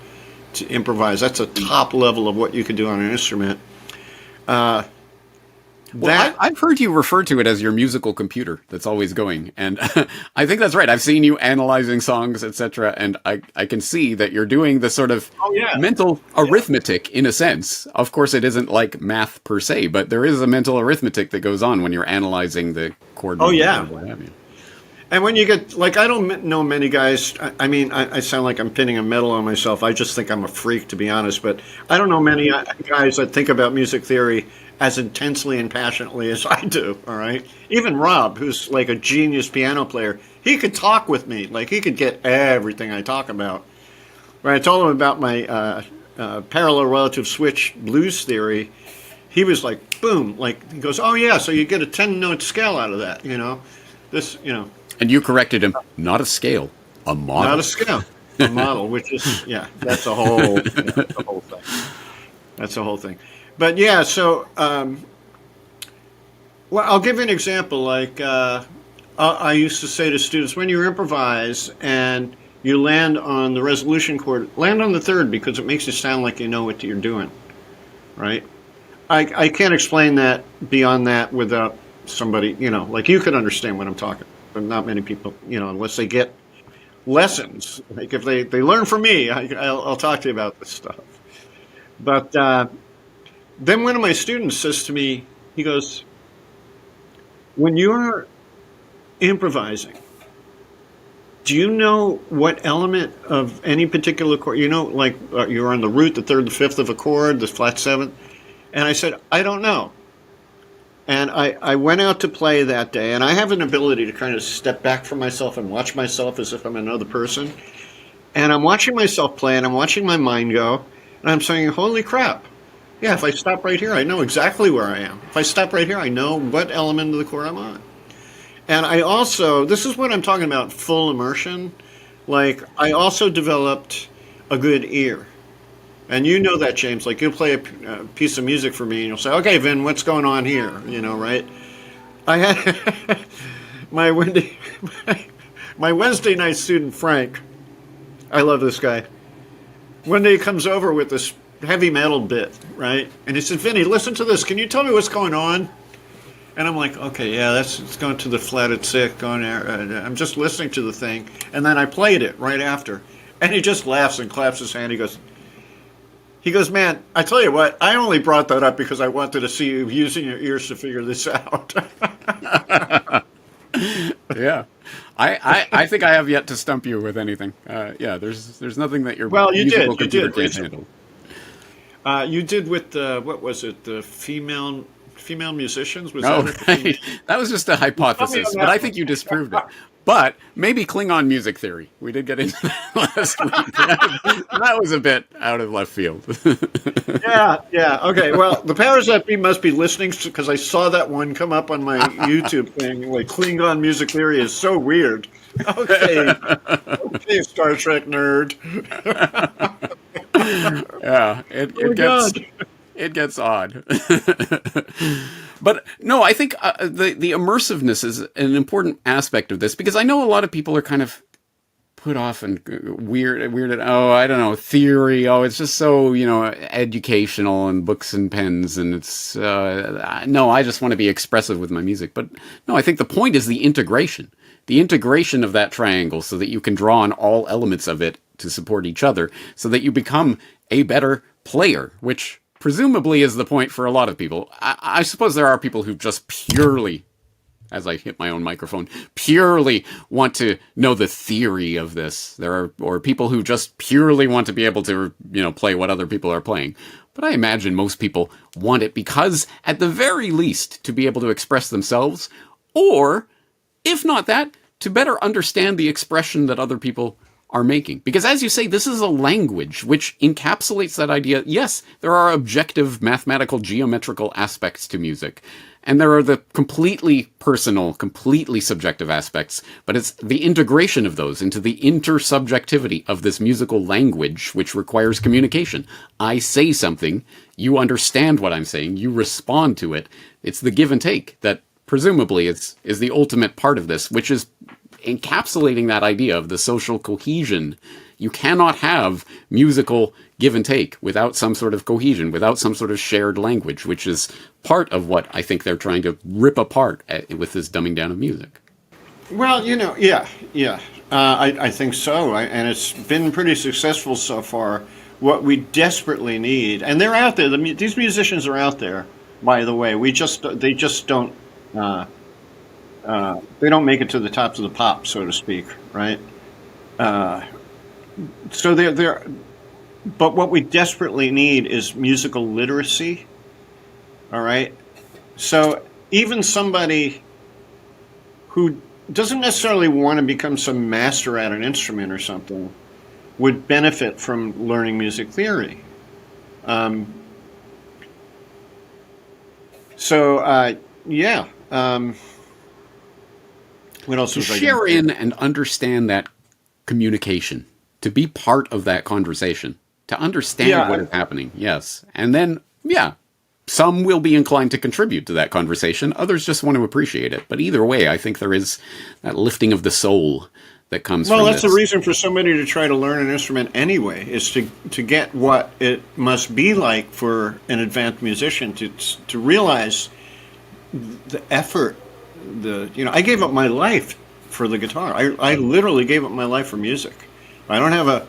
to improvise. That's a top level of what you can do on an instrument. I've heard you refer to it as your musical computer that's always going, and I think that's right. I've seen you analyzing songs, etc., and I can see that you're doing this sort of mental arithmetic in a sense. Of course, it isn't like math per se, but there is a mental arithmetic that goes on when you're analyzing the chord. What have you. And when you get, like, I don't know many guys, I mean, I sound like I'm pinning a medal on myself. I just think I'm a freak, to be honest, but I don't know many guys that think about music theory as intensely and passionately as I do, all right? Even Rob, who's like a genius piano player, he could talk with me. Like, he could get everything I talk about. When I told him about my parallel relative switch blues theory, he was like, boom, like, he goes, oh yeah, so you get a 10-note scale out of that, And you corrected him, not a scale, a model. Not a scale, a model, which is, that's a whole, that's a whole thing. That's the whole thing. But yeah, so, well, I'll give you an example. Like, I used to say to students, when you improvise and you land on the resolution chord, land on the third, because it makes you sound like you know what you're doing, right? I can't explain that beyond that without somebody, like you could understand what I'm talking but not many people, unless they get lessons. Like if they learn from me, I'll talk to you about this stuff. But then one of my students says to me, he goes, when you're improvising, do you know what element of any particular chord, like you're on the root, the third, the fifth of a chord, the flat seventh? And I said, I don't know. And I went out to play that day, and I have an ability to kind of step back from myself and watch myself as if I'm another person. And I'm watching myself play, and I'm watching my mind go, and I'm saying, holy crap. Yeah, if I stop right here, I know exactly where I am. If I stop right here, I know what element of the chord I'm on. And I also, this is what I'm talking about, full immersion. Like, I also developed a good ear. And you know that, James. Like, you'll play a piece of music for me, and you'll say, okay, Vin, what's going on here? Right? I had my Wednesday night student, Frank. I love this guy. One day he comes over with this heavy metal bit, right? And he said, Vinny, listen to this. Can you tell me what's going on? And I'm like, okay, yeah, it's going to the flatted sixth, going there. I'm just listening to the thing. And then I played it right after. And he just laughs and claps his hand. He goes, man, I tell you what, I only brought that up because I wanted to see you using your ears to figure this out. Yeah. I think I have yet to stump you with anything. Yeah, there's nothing that your musical computer can't handle. You did with, what was it, the female musicians? Right. That was just a hypothesis, but I think you disproved it. But maybe Klingon music theory. We did get into that last week. That was a bit out of left field. Yeah. Okay, well, the powers that be must be listening because I saw that one come up on my YouTube thing. Like, Klingon music theory is so weird. Okay, Star Trek nerd. Yeah, it gets odd. But no, I think the immersiveness is an important aspect of this, because I know a lot of people are kind of put off and weirded. Oh, I don't know, theory. Oh, it's just so, educational and books and pens. And it's, no, I just want to be expressive with my music. But no, I think the point is the integration of that triangle so that you can draw on all elements of it to support each other so that you become a better player, which presumably is the point for a lot of people. I suppose there are people who just purely, as I hit my own microphone, purely want to know the theory of this. Or people who just purely want to be able to, play what other people are playing. But I imagine most people want it because, at the very least, to be able to express themselves, or, if not that, to better understand the expression that other people are making. Because as you say, this is a language which encapsulates that idea. Yes, there are objective mathematical geometrical aspects to music, and there are the completely personal, completely subjective aspects, but it's the integration of those into the intersubjectivity of this musical language which requires communication. I say something, you understand what I'm saying, you respond to it. It's the give and take that presumably is the ultimate part of this, which is encapsulating that idea of the social cohesion. You cannot have musical give and take without some sort of cohesion, without some sort of shared language, which is part of what I think they're trying to rip apart with this dumbing down of music. Well, yeah. I think so, and it's been pretty successful so far. What we desperately need, and they're out there. These musicians are out there. By the way, they just don't. They don't make it to the tops of the pop, so to speak, right? So they're. But what we desperately need is musical literacy. All right. So even somebody who doesn't necessarily want to become some master at an instrument or something would benefit from learning music theory. Yeah. What else was I going to share in and understand that communication, to be part of that conversation, to understand what is happening. Yes. And then, some will be inclined to contribute to that conversation. Others just want to appreciate it. But either way, I think there is that lifting of the soul that comes from this. Well, that's the reason for somebody to try to learn an instrument anyway, is to get what it must be like for an advanced musician to realize the effort. I gave up my life for the guitar. I literally gave up my life for music. I don't have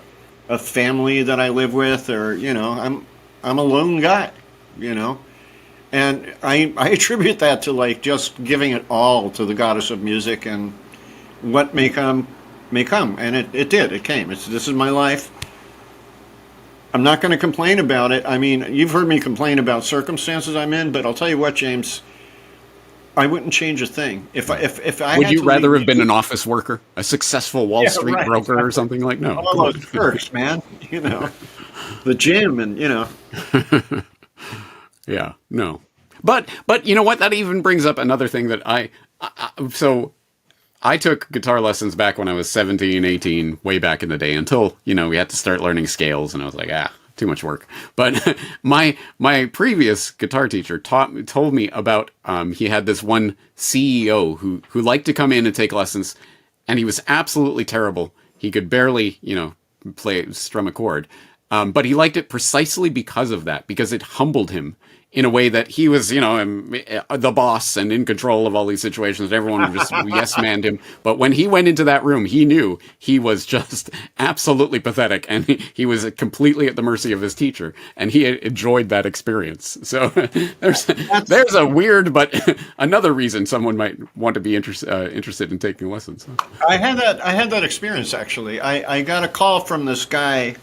a family that I live with, or I'm a lone guy, and I attribute that to like just giving it all to the goddess of music, and what may come, and it did. It came. This is my life. I'm not going to complain about it. I mean, you've heard me complain about circumstances I'm in, but I'll tell you what, James, I wouldn't change a thing. If I would had you to rather leave- have been an office worker, a successful Wall Street right. broker, or something like no? all those perks, man. The gym, and Yeah, no. But you know what? That even brings up another thing that I took guitar lessons back when I was 17, 18, way back in the day, until, we had to start learning scales, and I was like, too much work. But my previous guitar teacher told me about, he had this one CEO who liked to come in and take lessons, and he was absolutely terrible. He could barely, strum a chord. But he liked it precisely because of that, because it humbled him in a way that he was, the boss and in control of all these situations. Everyone just yes-manned him. But when he went into that room, he knew he was just absolutely pathetic, and he was completely at the mercy of his teacher, and he enjoyed that experience. So there's a weird, but another reason someone might want to be interested in taking lessons. I had that experience, actually. I got a call from this guy.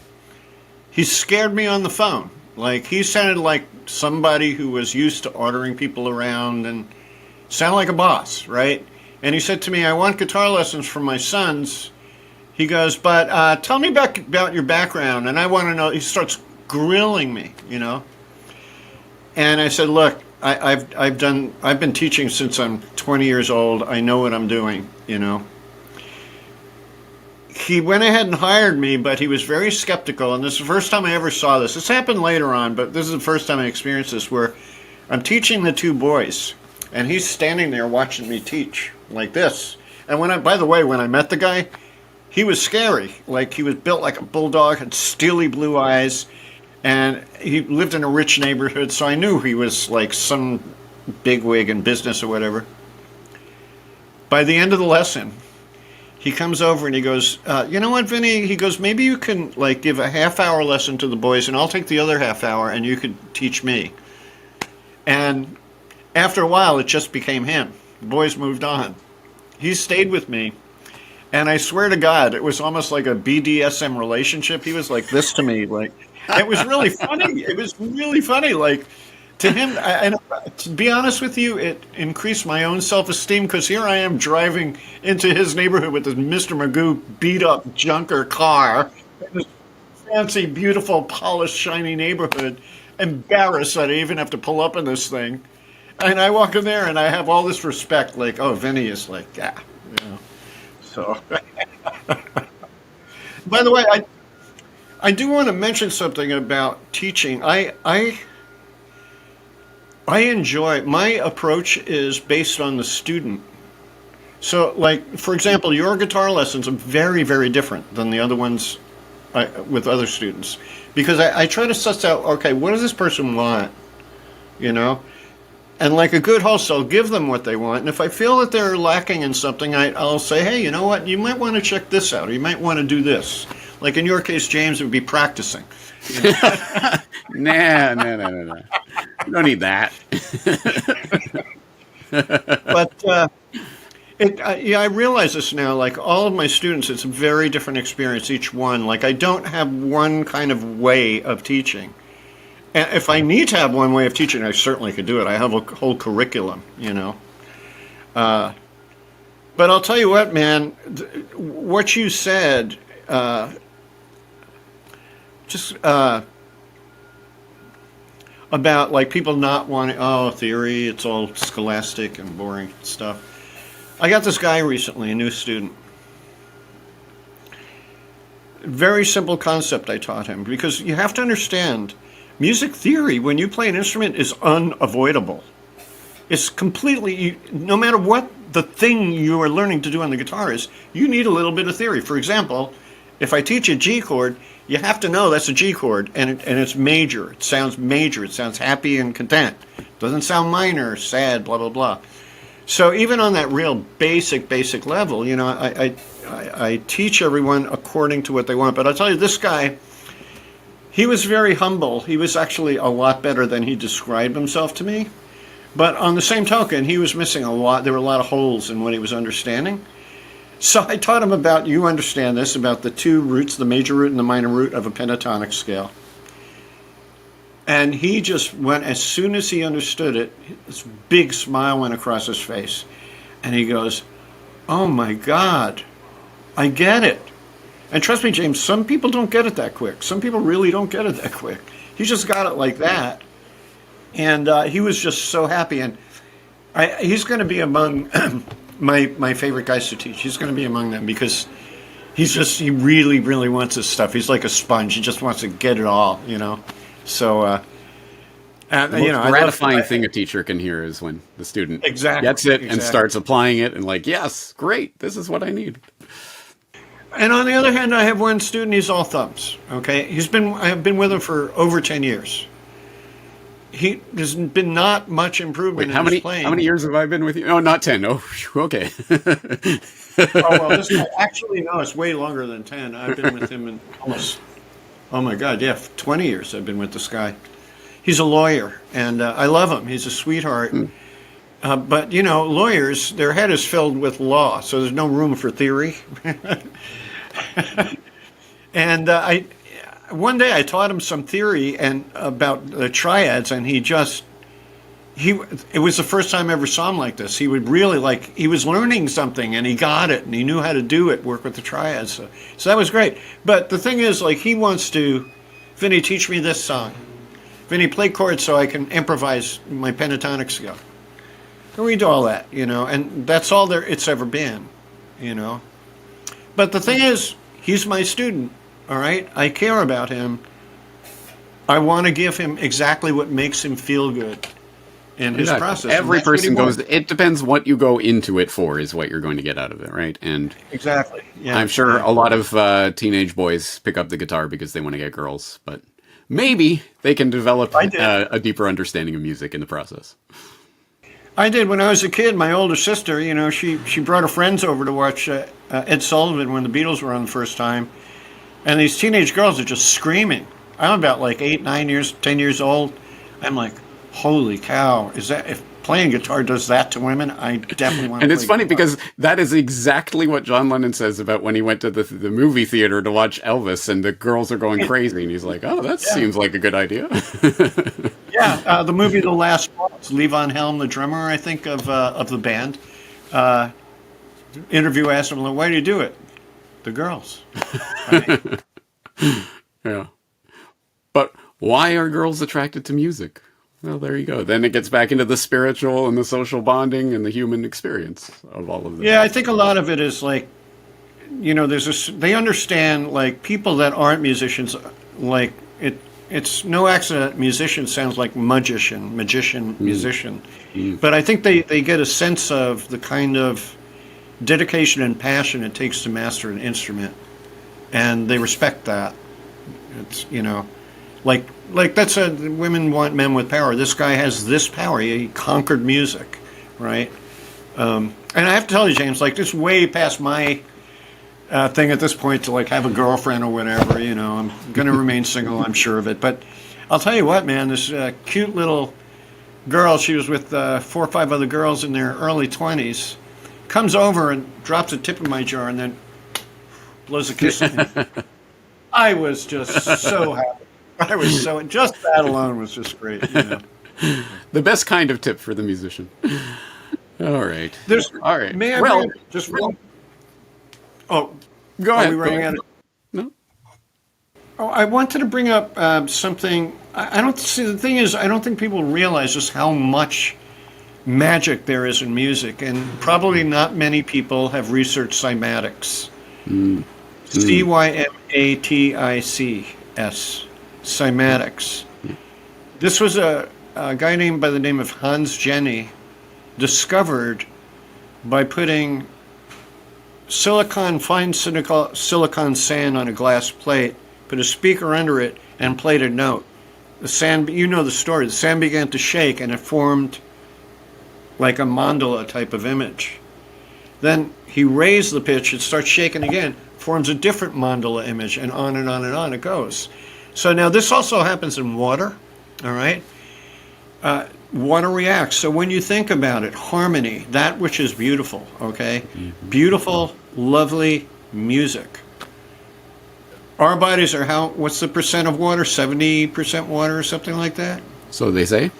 He scared me on the phone. Like, he sounded like somebody who was used to ordering people around and sounded like a boss, right? And he said to me, I want guitar lessons for my sons. He goes, but tell me about your background, and I want to know. He starts grilling me, And I said, look, I've been teaching since I'm 20 years old. I know what I'm doing, He went ahead and hired me, but he was very skeptical, and this is the first time I ever saw this. This happened later on, but this is the first time I experienced this, where I'm teaching the two boys, and he's standing there watching me teach, like this. And by the way, when I met the guy, he was scary. Like, he was built like a bulldog, had steely blue eyes, and he lived in a rich neighborhood, so I knew he was like some bigwig in business or whatever. By the end of the lesson, he comes over and he goes, you know what, Vinny? He goes, maybe you can like give a half-hour lesson to the boys, and I'll take the other half hour, and you could teach me. And after a while, it just became him. The boys moved on. He stayed with me, and I swear to God, it was almost like a BDSM relationship. He was like this to me. Like, it was really funny. It was really funny. Like, to him, and to be honest with you, it increased my own self-esteem, because here I am driving into his neighborhood with this Mr. Magoo beat-up junker car in this fancy, beautiful, polished, shiny neighborhood, embarrassed that I even have to pull up in this thing. And I walk in there, and I have all this respect, like, oh, Vinny is like, yeah, So, by the way, I do want to mention something about teaching. I enjoy, my approach is based on the student. So, like, for example, your guitar lessons are very, very different than the other ones with other students. Because I try to suss out, okay, what does this person want? And like a good host, I'll give them what they want. And if I feel that they're lacking in something, I'll say, hey, you know what? You might want to check this out, or you might want to do this. Like in your case, James, it would be practicing. No. You don't need that. But I realize this now. Like all of my students, it's a very different experience, each one. Like I don't have one kind of way of teaching. And if I need to have one way of teaching, I certainly could do it. I have a whole curriculum, But I'll tell you what, man, what you said, about like people not wanting, theory, it's all scholastic and boring stuff. I got this guy recently, a new student. Very simple concept I taught him, because you have to understand, music theory, when you play an instrument, is unavoidable. It's completely, no matter what the thing you are learning to do on the guitar is, you need a little bit of theory. For example, if I teach a G chord, you have to know that's a G chord, and it's major. It sounds major. It sounds happy and content. It doesn't sound minor, sad, blah, blah, blah. So even on that real basic level, you know, I teach everyone according to what they want. But I'll tell you, this guy, he was very humble. He was actually a lot better than he described himself to me. But on the same token, he was missing a lot. There were a lot of holes in what he was understanding. So I taught him about, you understand this, about the two roots, the major root and the minor root of a pentatonic scale. And he just went, as soon as he understood it, this big smile went across his face. And he goes, oh my God, I get it. And trust me, James, some people don't get it that quick. Some people really don't get it that quick. He just got it like that. And he was just so happy. And he's going to be among my favorite guys to teach. He's going to be among them because he really, really wants this stuff. He's like a sponge. He just wants to get it all, you know. So, the most gratifying thing a teacher can hear is when the student gets it and starts applying it and like, yes, great, this is what I need. And on the other hand, I have one student, he's all thumbs, okay? I have been with him for over 10 years. There's been not much improvement in his playing. How many years have I been with you? Oh, not 10. Oh, okay. This guy, actually, no, it's way longer than 10. I've been with him in almost, oh my God, 20 years I've been with this guy. He's a lawyer, and I love him. He's a sweetheart. But, you know, lawyers, their head is filled with law, so there's no room for theory. And one day I taught him some theory about the triads, and it was the first time I ever saw him like this. He would really he was learning something, and he got it, and he knew how to do it, work with the triads. So that was great. But the thing is, he wants to, Vinny, teach me this song. Vinny, play chords so I can improvise my pentatonic skill. And we do all that, you know, and that's all it's ever been, you know. But the thing is, he's my student, all right? I care about him. I want to give him exactly what makes him feel good in his process. Every person goes, it depends what you go into it for is what you're going to get out of it, right? And exactly. Yeah. I'm sure a lot of teenage boys pick up the guitar because they want to get girls, but maybe they can develop a deeper understanding of music in the process. I did when I was a kid. My older sister, you know, she brought her friends over to watch Ed Sullivan when the Beatles were on the first time. And these teenage girls are just screaming. I'm about 8, 9 years, 10 years old. I'm like, holy cow, if playing guitar does that to women, I definitely want to. And it's funny because that is exactly what John Lennon says about when he went to the movie theater to watch Elvis, and the girls are going crazy, and he's like, "Oh, that seems like a good idea." The movie The Last Waltz, Levon Helm, the drummer, I think of the band, interview asked him, "Why do you do it?" The girls. Right? Yeah, but why are girls attracted to music? Well, there you go. Then it gets back into the spiritual and the social bonding and the human experience of all of this. Yeah, I think a lot of it is you know, they understand people that aren't musicians, it's no accident musician sounds like magician, musician. But I think they get a sense of the kind of dedication and passion it takes to master an instrument, and they respect that. It's, you know, that's women want men with power. This guy has this power. He conquered music, right? And I have to tell you, James, it's way past my thing at this point to have a girlfriend or whatever. You know, I'm going to remain single, I'm sure of it. But I'll tell you what, man, this cute little girl, she was with 4 or 5 other girls in their early 20s, comes over and drops a tip in my jar and then blows a kiss at me. I was just so happy. Just that alone was just great, you know. The best kind of tip for the musician. All right. All right. May I Oh, go ahead. Are we running out of... No. Oh, I wanted to bring up something. The thing is, I don't think people realize just how much magic there is in music, and probably not many people have researched cymatics. Cymatics. Cymatics. This was a guy named by the name of Hans Jenny, discovered by putting fine silicon sand on a glass plate, put a speaker under it, and played a note. The sand, you know the story, the sand began to shake, and it formed like a mandala type of image. Then he raised the pitch, it starts shaking again, forms a different mandala image, and on and on and on it goes. So now this also happens in water, all right? Water reacts. So when you think about it, harmony, that which is beautiful, okay? Beautiful, lovely music. Our bodies are what's the percent of water? 70% water or something like that? So they say.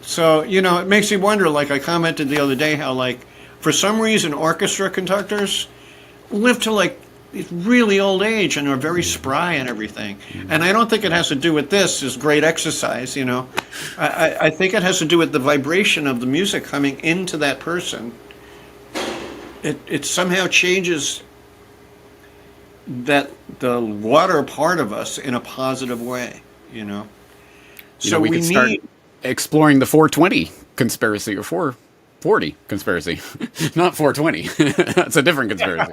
So, it makes me wonder, like I commented the other day, how, like, for some reason, orchestra conductors live to, like, really old age and are very spry and everything. And I don't think it has to do with this, is great exercise, I think it has to do with the vibration of the music coming into that person. It somehow changes that the water part of us in a positive way, So we could start exploring the 420 conspiracy or 440 conspiracy, not 420. That's a different conspiracy.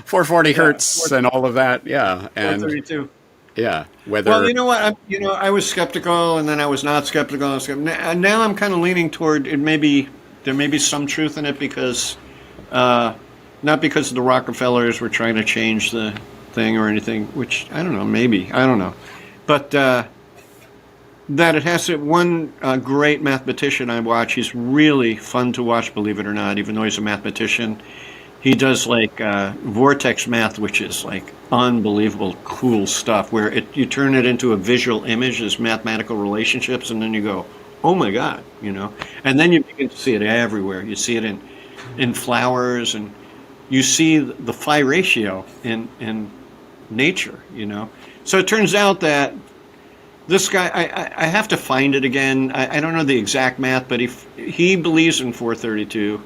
440 hertz and all of that, yeah. And 432. Yeah, whether. Well, you know what? I was skeptical, and then I was not skeptical. Now I'm kind of leaning toward it. There may be some truth in it because, not because the Rockefellers were trying to change the thing or anything. Which I don't know. Maybe I don't know, but. That it has to. One great mathematician I watch, he's really fun to watch, believe it or not, even though he's a mathematician. He does like vortex math, which is like unbelievable cool stuff, where you turn it into a visual image as mathematical relationships, and then you go, oh my God, And then you begin to see it everywhere. You see it in flowers, and you see the phi ratio in nature, So it turns out that this guy, I have to find it again. I don't know the exact math, but he believes in 432,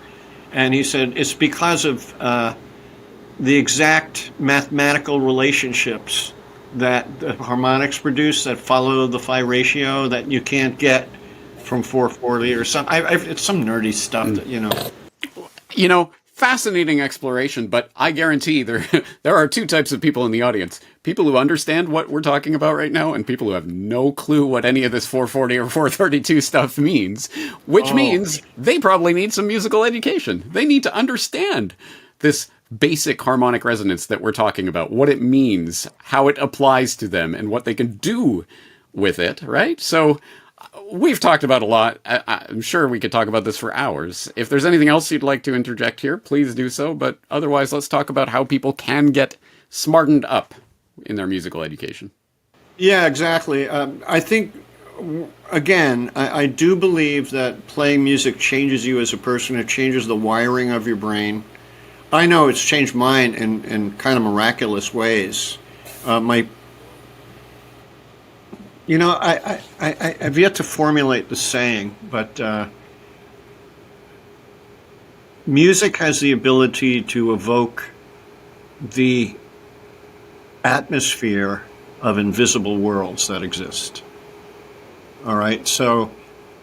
and he said it's because of the exact mathematical relationships that the harmonics produce that follow the phi ratio that you can't get from 440 or some. It's some nerdy stuff that Fascinating exploration, but I guarantee there are two types of people in the audience. People who understand what we're talking about right now, and people who have no clue what any of this 440 or 432 stuff means, which means they probably need some musical education. They need to understand this basic harmonic resonance that we're talking about, what it means, how it applies to them, and what they can do with it, right? So we've talked about a lot. I'm sure we could talk about this for hours. If there's anything else you'd like to interject here, please do so. But otherwise, let's talk about how people can get smartened up in their musical education. Yeah, exactly. I think, again, I do believe that playing music changes you as a person. It changes the wiring of your brain. I know it's changed mine in kind of miraculous ways. I've yet to formulate the saying, but music has the ability to evoke the atmosphere of invisible worlds that exist. All right, so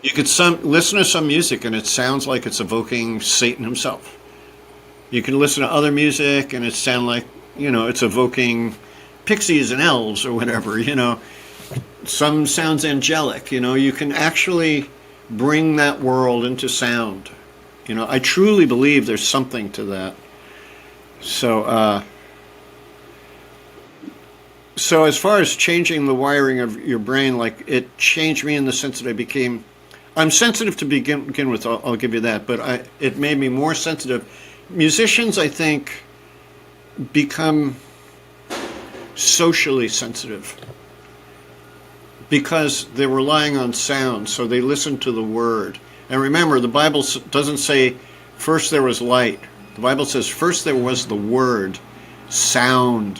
you could listen to some music and it sounds like it's evoking Satan himself. You can listen to other music and it sounds like, it's evoking pixies and elves or whatever, Some sounds angelic, you can actually bring that world into sound. I truly believe there's something to that. So as far as changing the wiring of your brain, like it changed me in the sense that I'm sensitive to begin with, I'll give you that, but it made me more sensitive. Musicians, I think, become socially sensitive because they're relying on sound, so they listen to the word. And remember, the Bible doesn't say first there was light. The Bible says first there was the word, sound,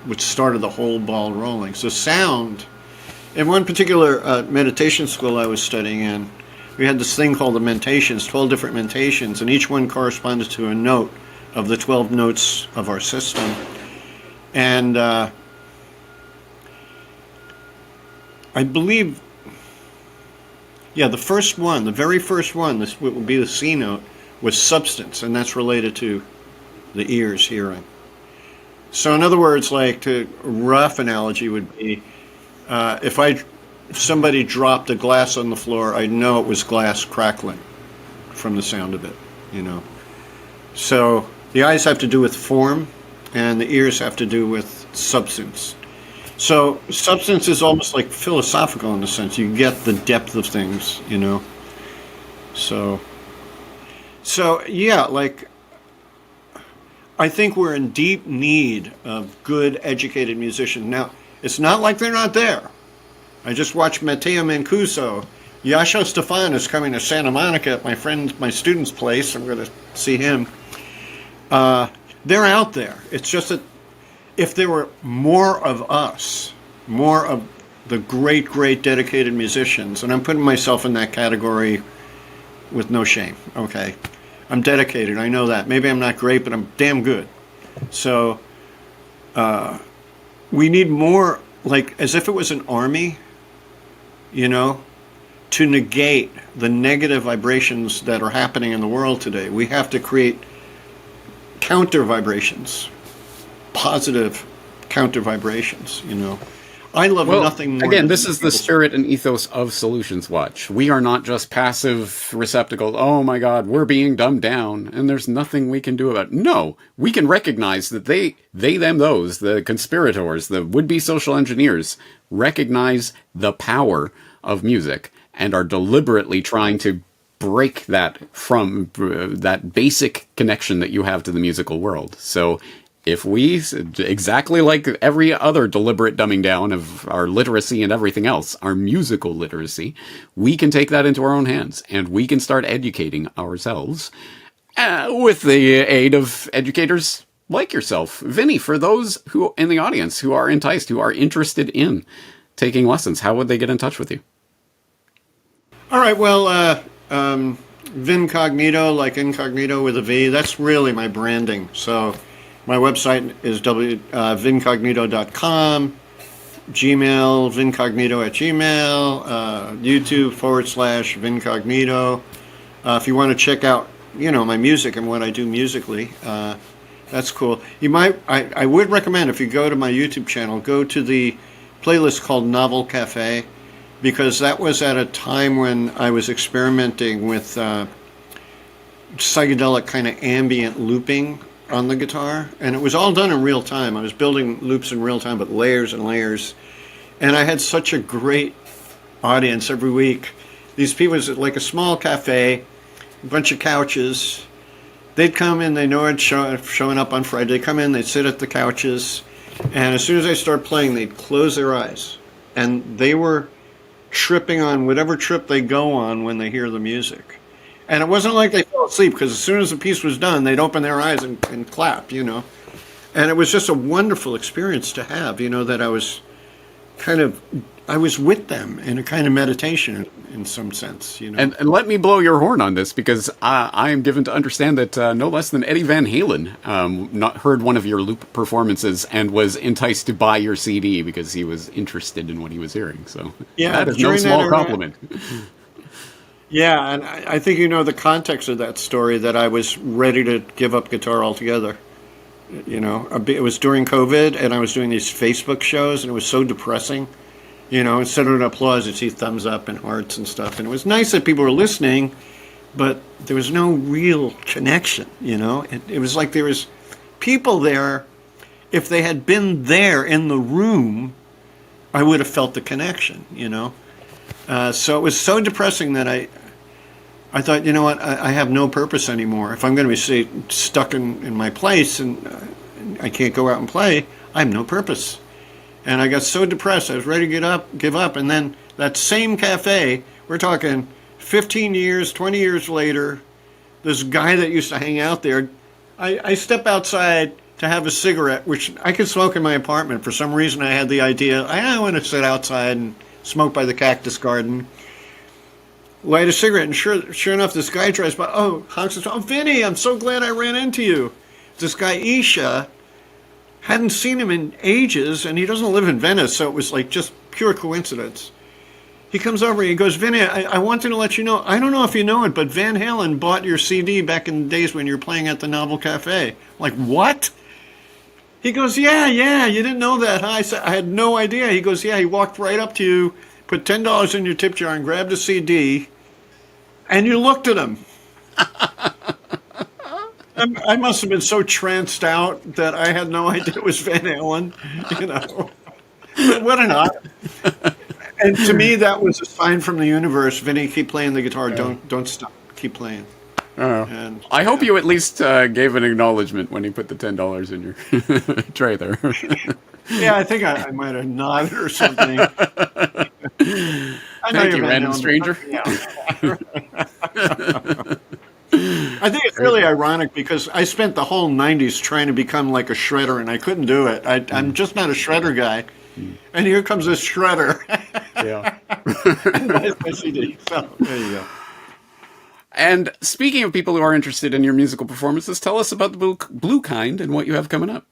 which started the whole ball rolling. So sound, in one particular meditation school I was studying in, we had this thing called the mentations, 12 different mentations, and each one corresponded to a note of the 12 notes of our system. And I believe, the first one, the very first one, this would be the C note, was substance, and that's related to the ears hearing. So in other words, like a rough analogy would be, if somebody dropped a glass on the floor, I'd know it was glass crackling. from the sound of it, you know. So the eyes have to do with form, and the ears have to do with substance. So substance is almost like philosophical in a sense. You get the depth of things, you know. So yeah, like, I think we're in deep need of good, educated musicians. Now, it's not like they're not there. I just watched Matteo Mancuso. Yasho Stefan is coming to Santa Monica at my student's place. I'm going to see him. They're out there. It's just that if there were more of us, more of the great, great dedicated musicians, and I'm putting myself in that category with no shame, okay? I'm dedicated, I know that. Maybe I'm not great, but I'm damn good. So we need more, like, as if it was an army, you know, to negate the negative vibrations that are happening in the world today. We have to create counter vibrations, positive counter vibrations, you know. I love nothing more. Again, this is the spirit and ethos of SolutionsWatch. We are not just passive receptacles. Oh my God, we're being dumbed down, and there's nothing we can do about it. No, we can recognize that they, them, those, the conspirators, the would-be social engineers, recognize the power of music and are deliberately trying to break that from that basic connection that you have to the musical world. So if we, exactly like every other deliberate dumbing down of our literacy and everything else, our musical literacy, we can take that into our own hands and we can start educating ourselves with the aid of educators like yourself. Vinny, for those who in the audience who are enticed, who are interested in taking lessons, how would they get in touch with you? All right, well, Vincognito, like incognito with a V, that's really my branding. So my website is vincognito.com, Gmail, vincognito@gmail, YouTube /Vincognito. If you want to check out, you know, my music and what I do musically, that's cool. You might, I would recommend, if you go to my YouTube channel, go to the playlist called Novel Cafe, because that was at a time when I was experimenting with psychedelic kind of ambient looping on the guitar, and it was all done in real time. I was building loops in real time, but layers and layers, and I had such a great audience every week. These people, it was like a small cafe, a bunch of couches. They'd come in, they know I'd showing up on Friday. They'd come in, they'd sit at the couches, and as soon as I start playing, they'd close their eyes, and they were tripping on whatever trip they go on when they hear the music. And it wasn't like they fell asleep, because as soon as the piece was done, they'd open their eyes and clap, you know. And it was just a wonderful experience to have, you know, that I was with them in a kind of meditation in some sense, you know. And let me blow your horn on this, because I am given to understand that no less than Eddie Van Halen heard one of your loop performances and was enticed to buy your CD because he was interested in what he was hearing. So yeah, that is no small compliment. Yeah, and I think you know the context of that story, that I was ready to give up guitar altogether. You know, it was during COVID, and I was doing these Facebook shows, and it was so depressing. You know, instead of an applause, you'd see thumbs up and hearts and stuff. And it was nice that people were listening, but there was no real connection, you know. It was like there was people there. If they had been there in the room, I would have felt the connection, you know. So it was so depressing that I thought, you know what, I have no purpose anymore. If I'm going to be stuck in my place and I can't go out and play, I have no purpose. And I got so depressed, I was ready to give up. And then that same cafe, we're talking 15 years, 20 years later, this guy that used to hang out there, I step outside to have a cigarette, which I could smoke in my apartment. For some reason, I had the idea, I want to sit outside and smoke by the cactus garden, light a cigarette, and sure enough, this guy drives by. Honks his horn. Vinny, I'm so glad I ran into you. This guy Isha, hadn't seen him in ages, and he doesn't live in Venice, so it was like just pure coincidence. He comes over and he goes, Vinny, I wanted to let you know, I don't know if you know it, but Van Halen bought your CD back in the days when you were playing at the Novel Cafe. I'm like, what? He goes, yeah, you didn't know that, huh? I said, I had no idea. He goes, yeah, he walked right up to you, put $10 in your tip jar and grabbed a CD, and you looked at him. I must have been so tranced out that I had no idea it was Van Halen, you know. But what an honor. And to me, that was a sign from the universe. Vinny, keep playing the guitar. Don't stop. Keep playing. And, I hope you at least gave an acknowledgement when he put the $10 in your tray there. Yeah, I think I might have nodded or something. Thank you, random stranger. I think it's really ironic because I spent the whole 90s trying to become like a shredder, and I couldn't do it. I'm just not a shredder guy. And here comes this shredder. Yeah. My CD. So, there you go. And speaking of people who are interested in your musical performances, tell us about the Blue Kind and what you have coming up.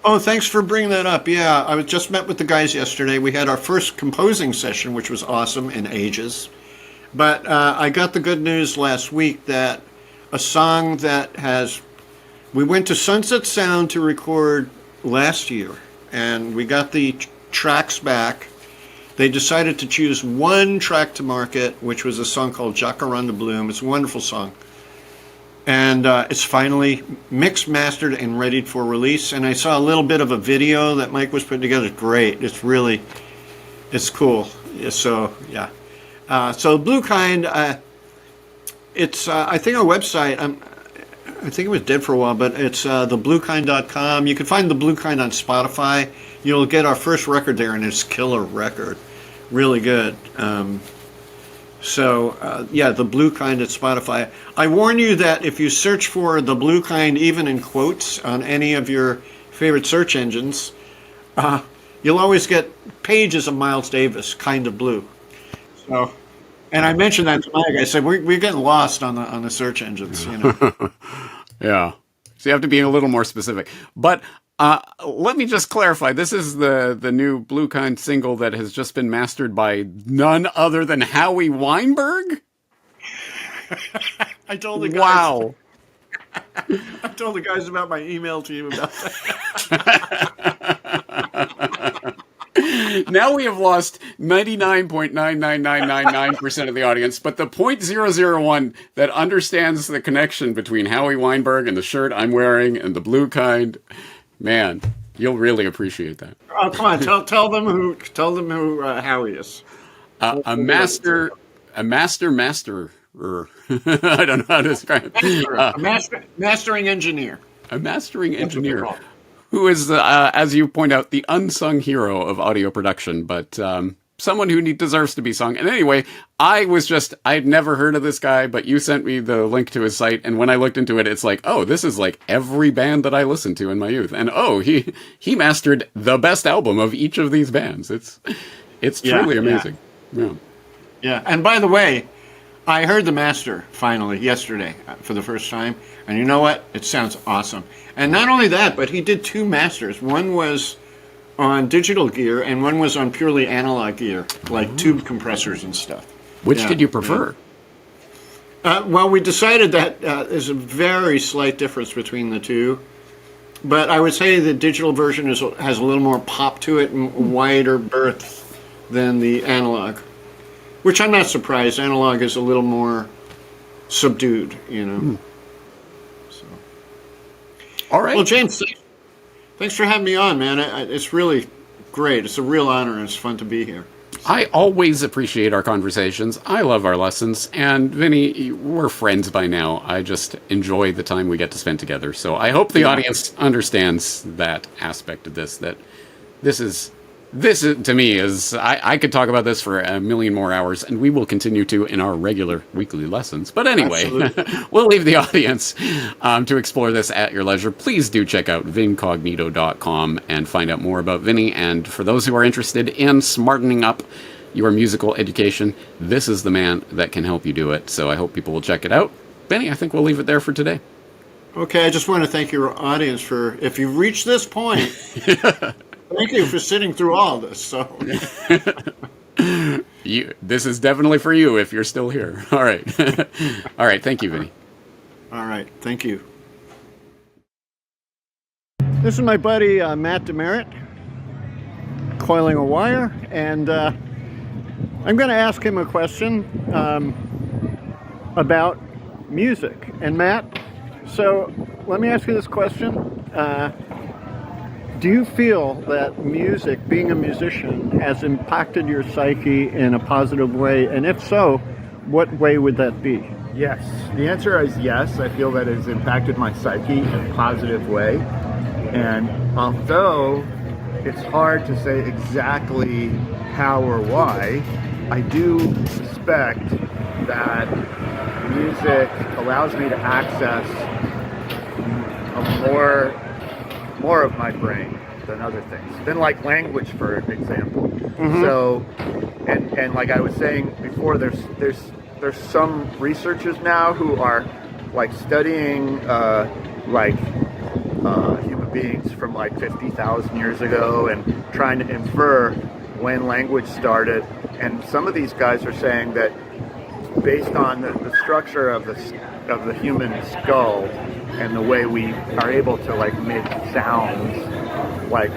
Oh, thanks for bringing that up. Yeah, I just met with the guys yesterday. We had our first composing session, which was awesome in ages. But I got the good news last week that a song that we went to Sunset Sound to record last year, and we got the tracks back. They decided to choose one track to market, which was a song called Jacaranda Bloom. It's a wonderful song. And it's finally mixed, mastered, and ready for release. And I saw a little bit of a video that Mike was putting together. It's great. It's cool. So, yeah. So Blue Kind, it's, I think our website, I think it was dead for a while, but it's thebluekind.com. You can find The Blue Kind on Spotify. You'll get our first record there, and it's a killer record. Really good. Yeah, The Blue Kind at Spotify. I warn you that if you search for The Blue Kind, even in quotes, on any of your favorite search engines, you'll always get pages of Miles Davis, Kind of Blue. So, and I mentioned that to Mike. I said, we're getting lost on the search engines, you know. Yeah. So you have to be a little more specific. But let me just clarify. This is the new Blue Kind single that has just been mastered by none other than Howie Weinberg? I told the guys. Wow. I told the guys about my email to you about that. Now we have lost 99.99999% of the audience, but the 0.001 that understands the connection between Howie Weinberg and the shirt I'm wearing and the Blue Kind, man, you'll really appreciate that. Oh, come on, tell them who Howie is. A master. I don't know how to describe it. A mastering engineer. A mastering engineer. Who is, as you point out, the unsung hero of audio production, but someone who deserves to be sung. And anyway, I'd never heard of this guy, but you sent me the link to his site, and when I looked into it, it's like, oh, this is like every band that I listened to in my youth. And oh, he mastered the best album of each of these bands. It's truly amazing. Yeah, and by the way, I heard the master finally yesterday for the first time, and you know what? It sounds awesome. And not only that, but he did two masters. One was on digital gear, and one was on purely analog gear, like tube compressors and stuff. Which did you prefer? Well, we decided that there's a very slight difference between the two. But I would say the digital version has a little more pop to it and wider berth than the analog. Which I'm not surprised. Analog is a little more subdued, you know. So. All right. Well, James, thanks for having me on, man. It's really great. It's a real honor, and it's fun to be here. I always appreciate our conversations. I love our lessons. And Vinny, we're friends by now. I just enjoy the time we get to spend together. So I hope the audience understands that aspect of this, that this is to me is, I could talk about this for a million more hours, and we will continue to in our regular weekly lessons. But anyway, we'll leave the audience to explore this at your leisure. Please do check out vincognito.com and find out more about Vinny. And for those who are interested in smartening up your musical education, this is the man that can help you do it. So I hope people will check it out. Vinny, I think we'll leave it there for today. Okay, I just want to thank your audience for, if you've reached this point... Thank you for sitting through all this. So, this is definitely for you if you're still here. All right. All right. Thank you, Vinny. All right. Thank you. This is my buddy, Matt Demerritt, coiling a wire. And I'm going to ask him a question about music. And Matt, so let me ask you this question. Do you feel that music, being a musician, has impacted your psyche in a positive way? And if so, what way would that be? Yes. The answer is yes. I feel that it has impacted my psyche in a positive way. And although it's hard to say exactly how or why, I do suspect that music allows me to access more of my brain than other things, than like language, for example. So, and like I was saying before, there's some researchers now who are like studying human beings from like 50,000 years ago and trying to infer when language started. And some of these guys are saying that based on the structure of the human skull and the way we are able to like make sounds, like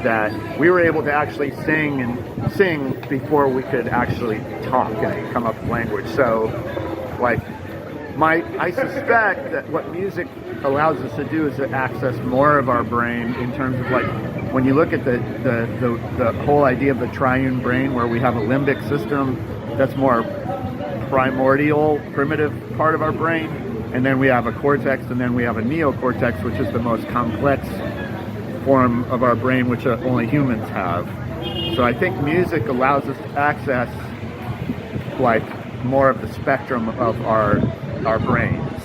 that we were able to actually sing before we could actually talk and come up with language. So like I suspect that what music allows us to do is to access more of our brain in terms of like when you look at the whole idea of the triune brain, where we have a limbic system that's more primordial, primitive part of our brain, and then we have a cortex, and then we have a neocortex, which is the most complex form of our brain, which only humans have. So I think music allows us to access like more of the spectrum of our brains.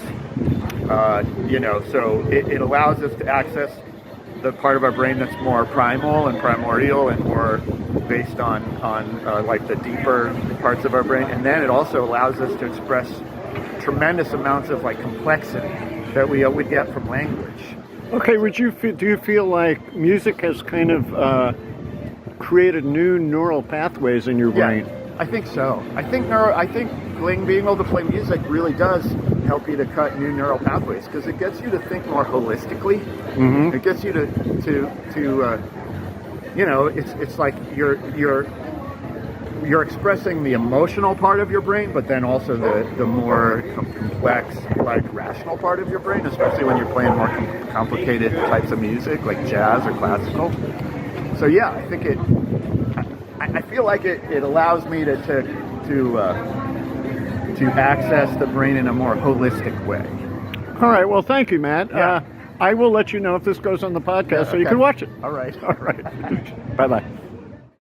So it allows us to access the part of our brain that's more primal and primordial and more based on like the deeper parts of our brain. And then it also allows us to express tremendous amounts of like complexity that we would get from language. Okay, do you feel like music has kind of created new neural pathways in your brain? Yeah, I think so. I think being able to play music really does help you to cut new neural pathways, because it gets you to think more holistically. Mm-hmm. It gets you to it's like you're expressing the emotional part of your brain, but then also the more complex, like rational part of your brain, especially when you're playing more complicated types of music, like jazz or classical. So yeah, I think I feel like it allows me to access the brain in a more holistic way. All right. Well, thank you, Matt. Yeah. I will let you know if this goes on the podcast so you can watch it. All right. All right. Bye-bye.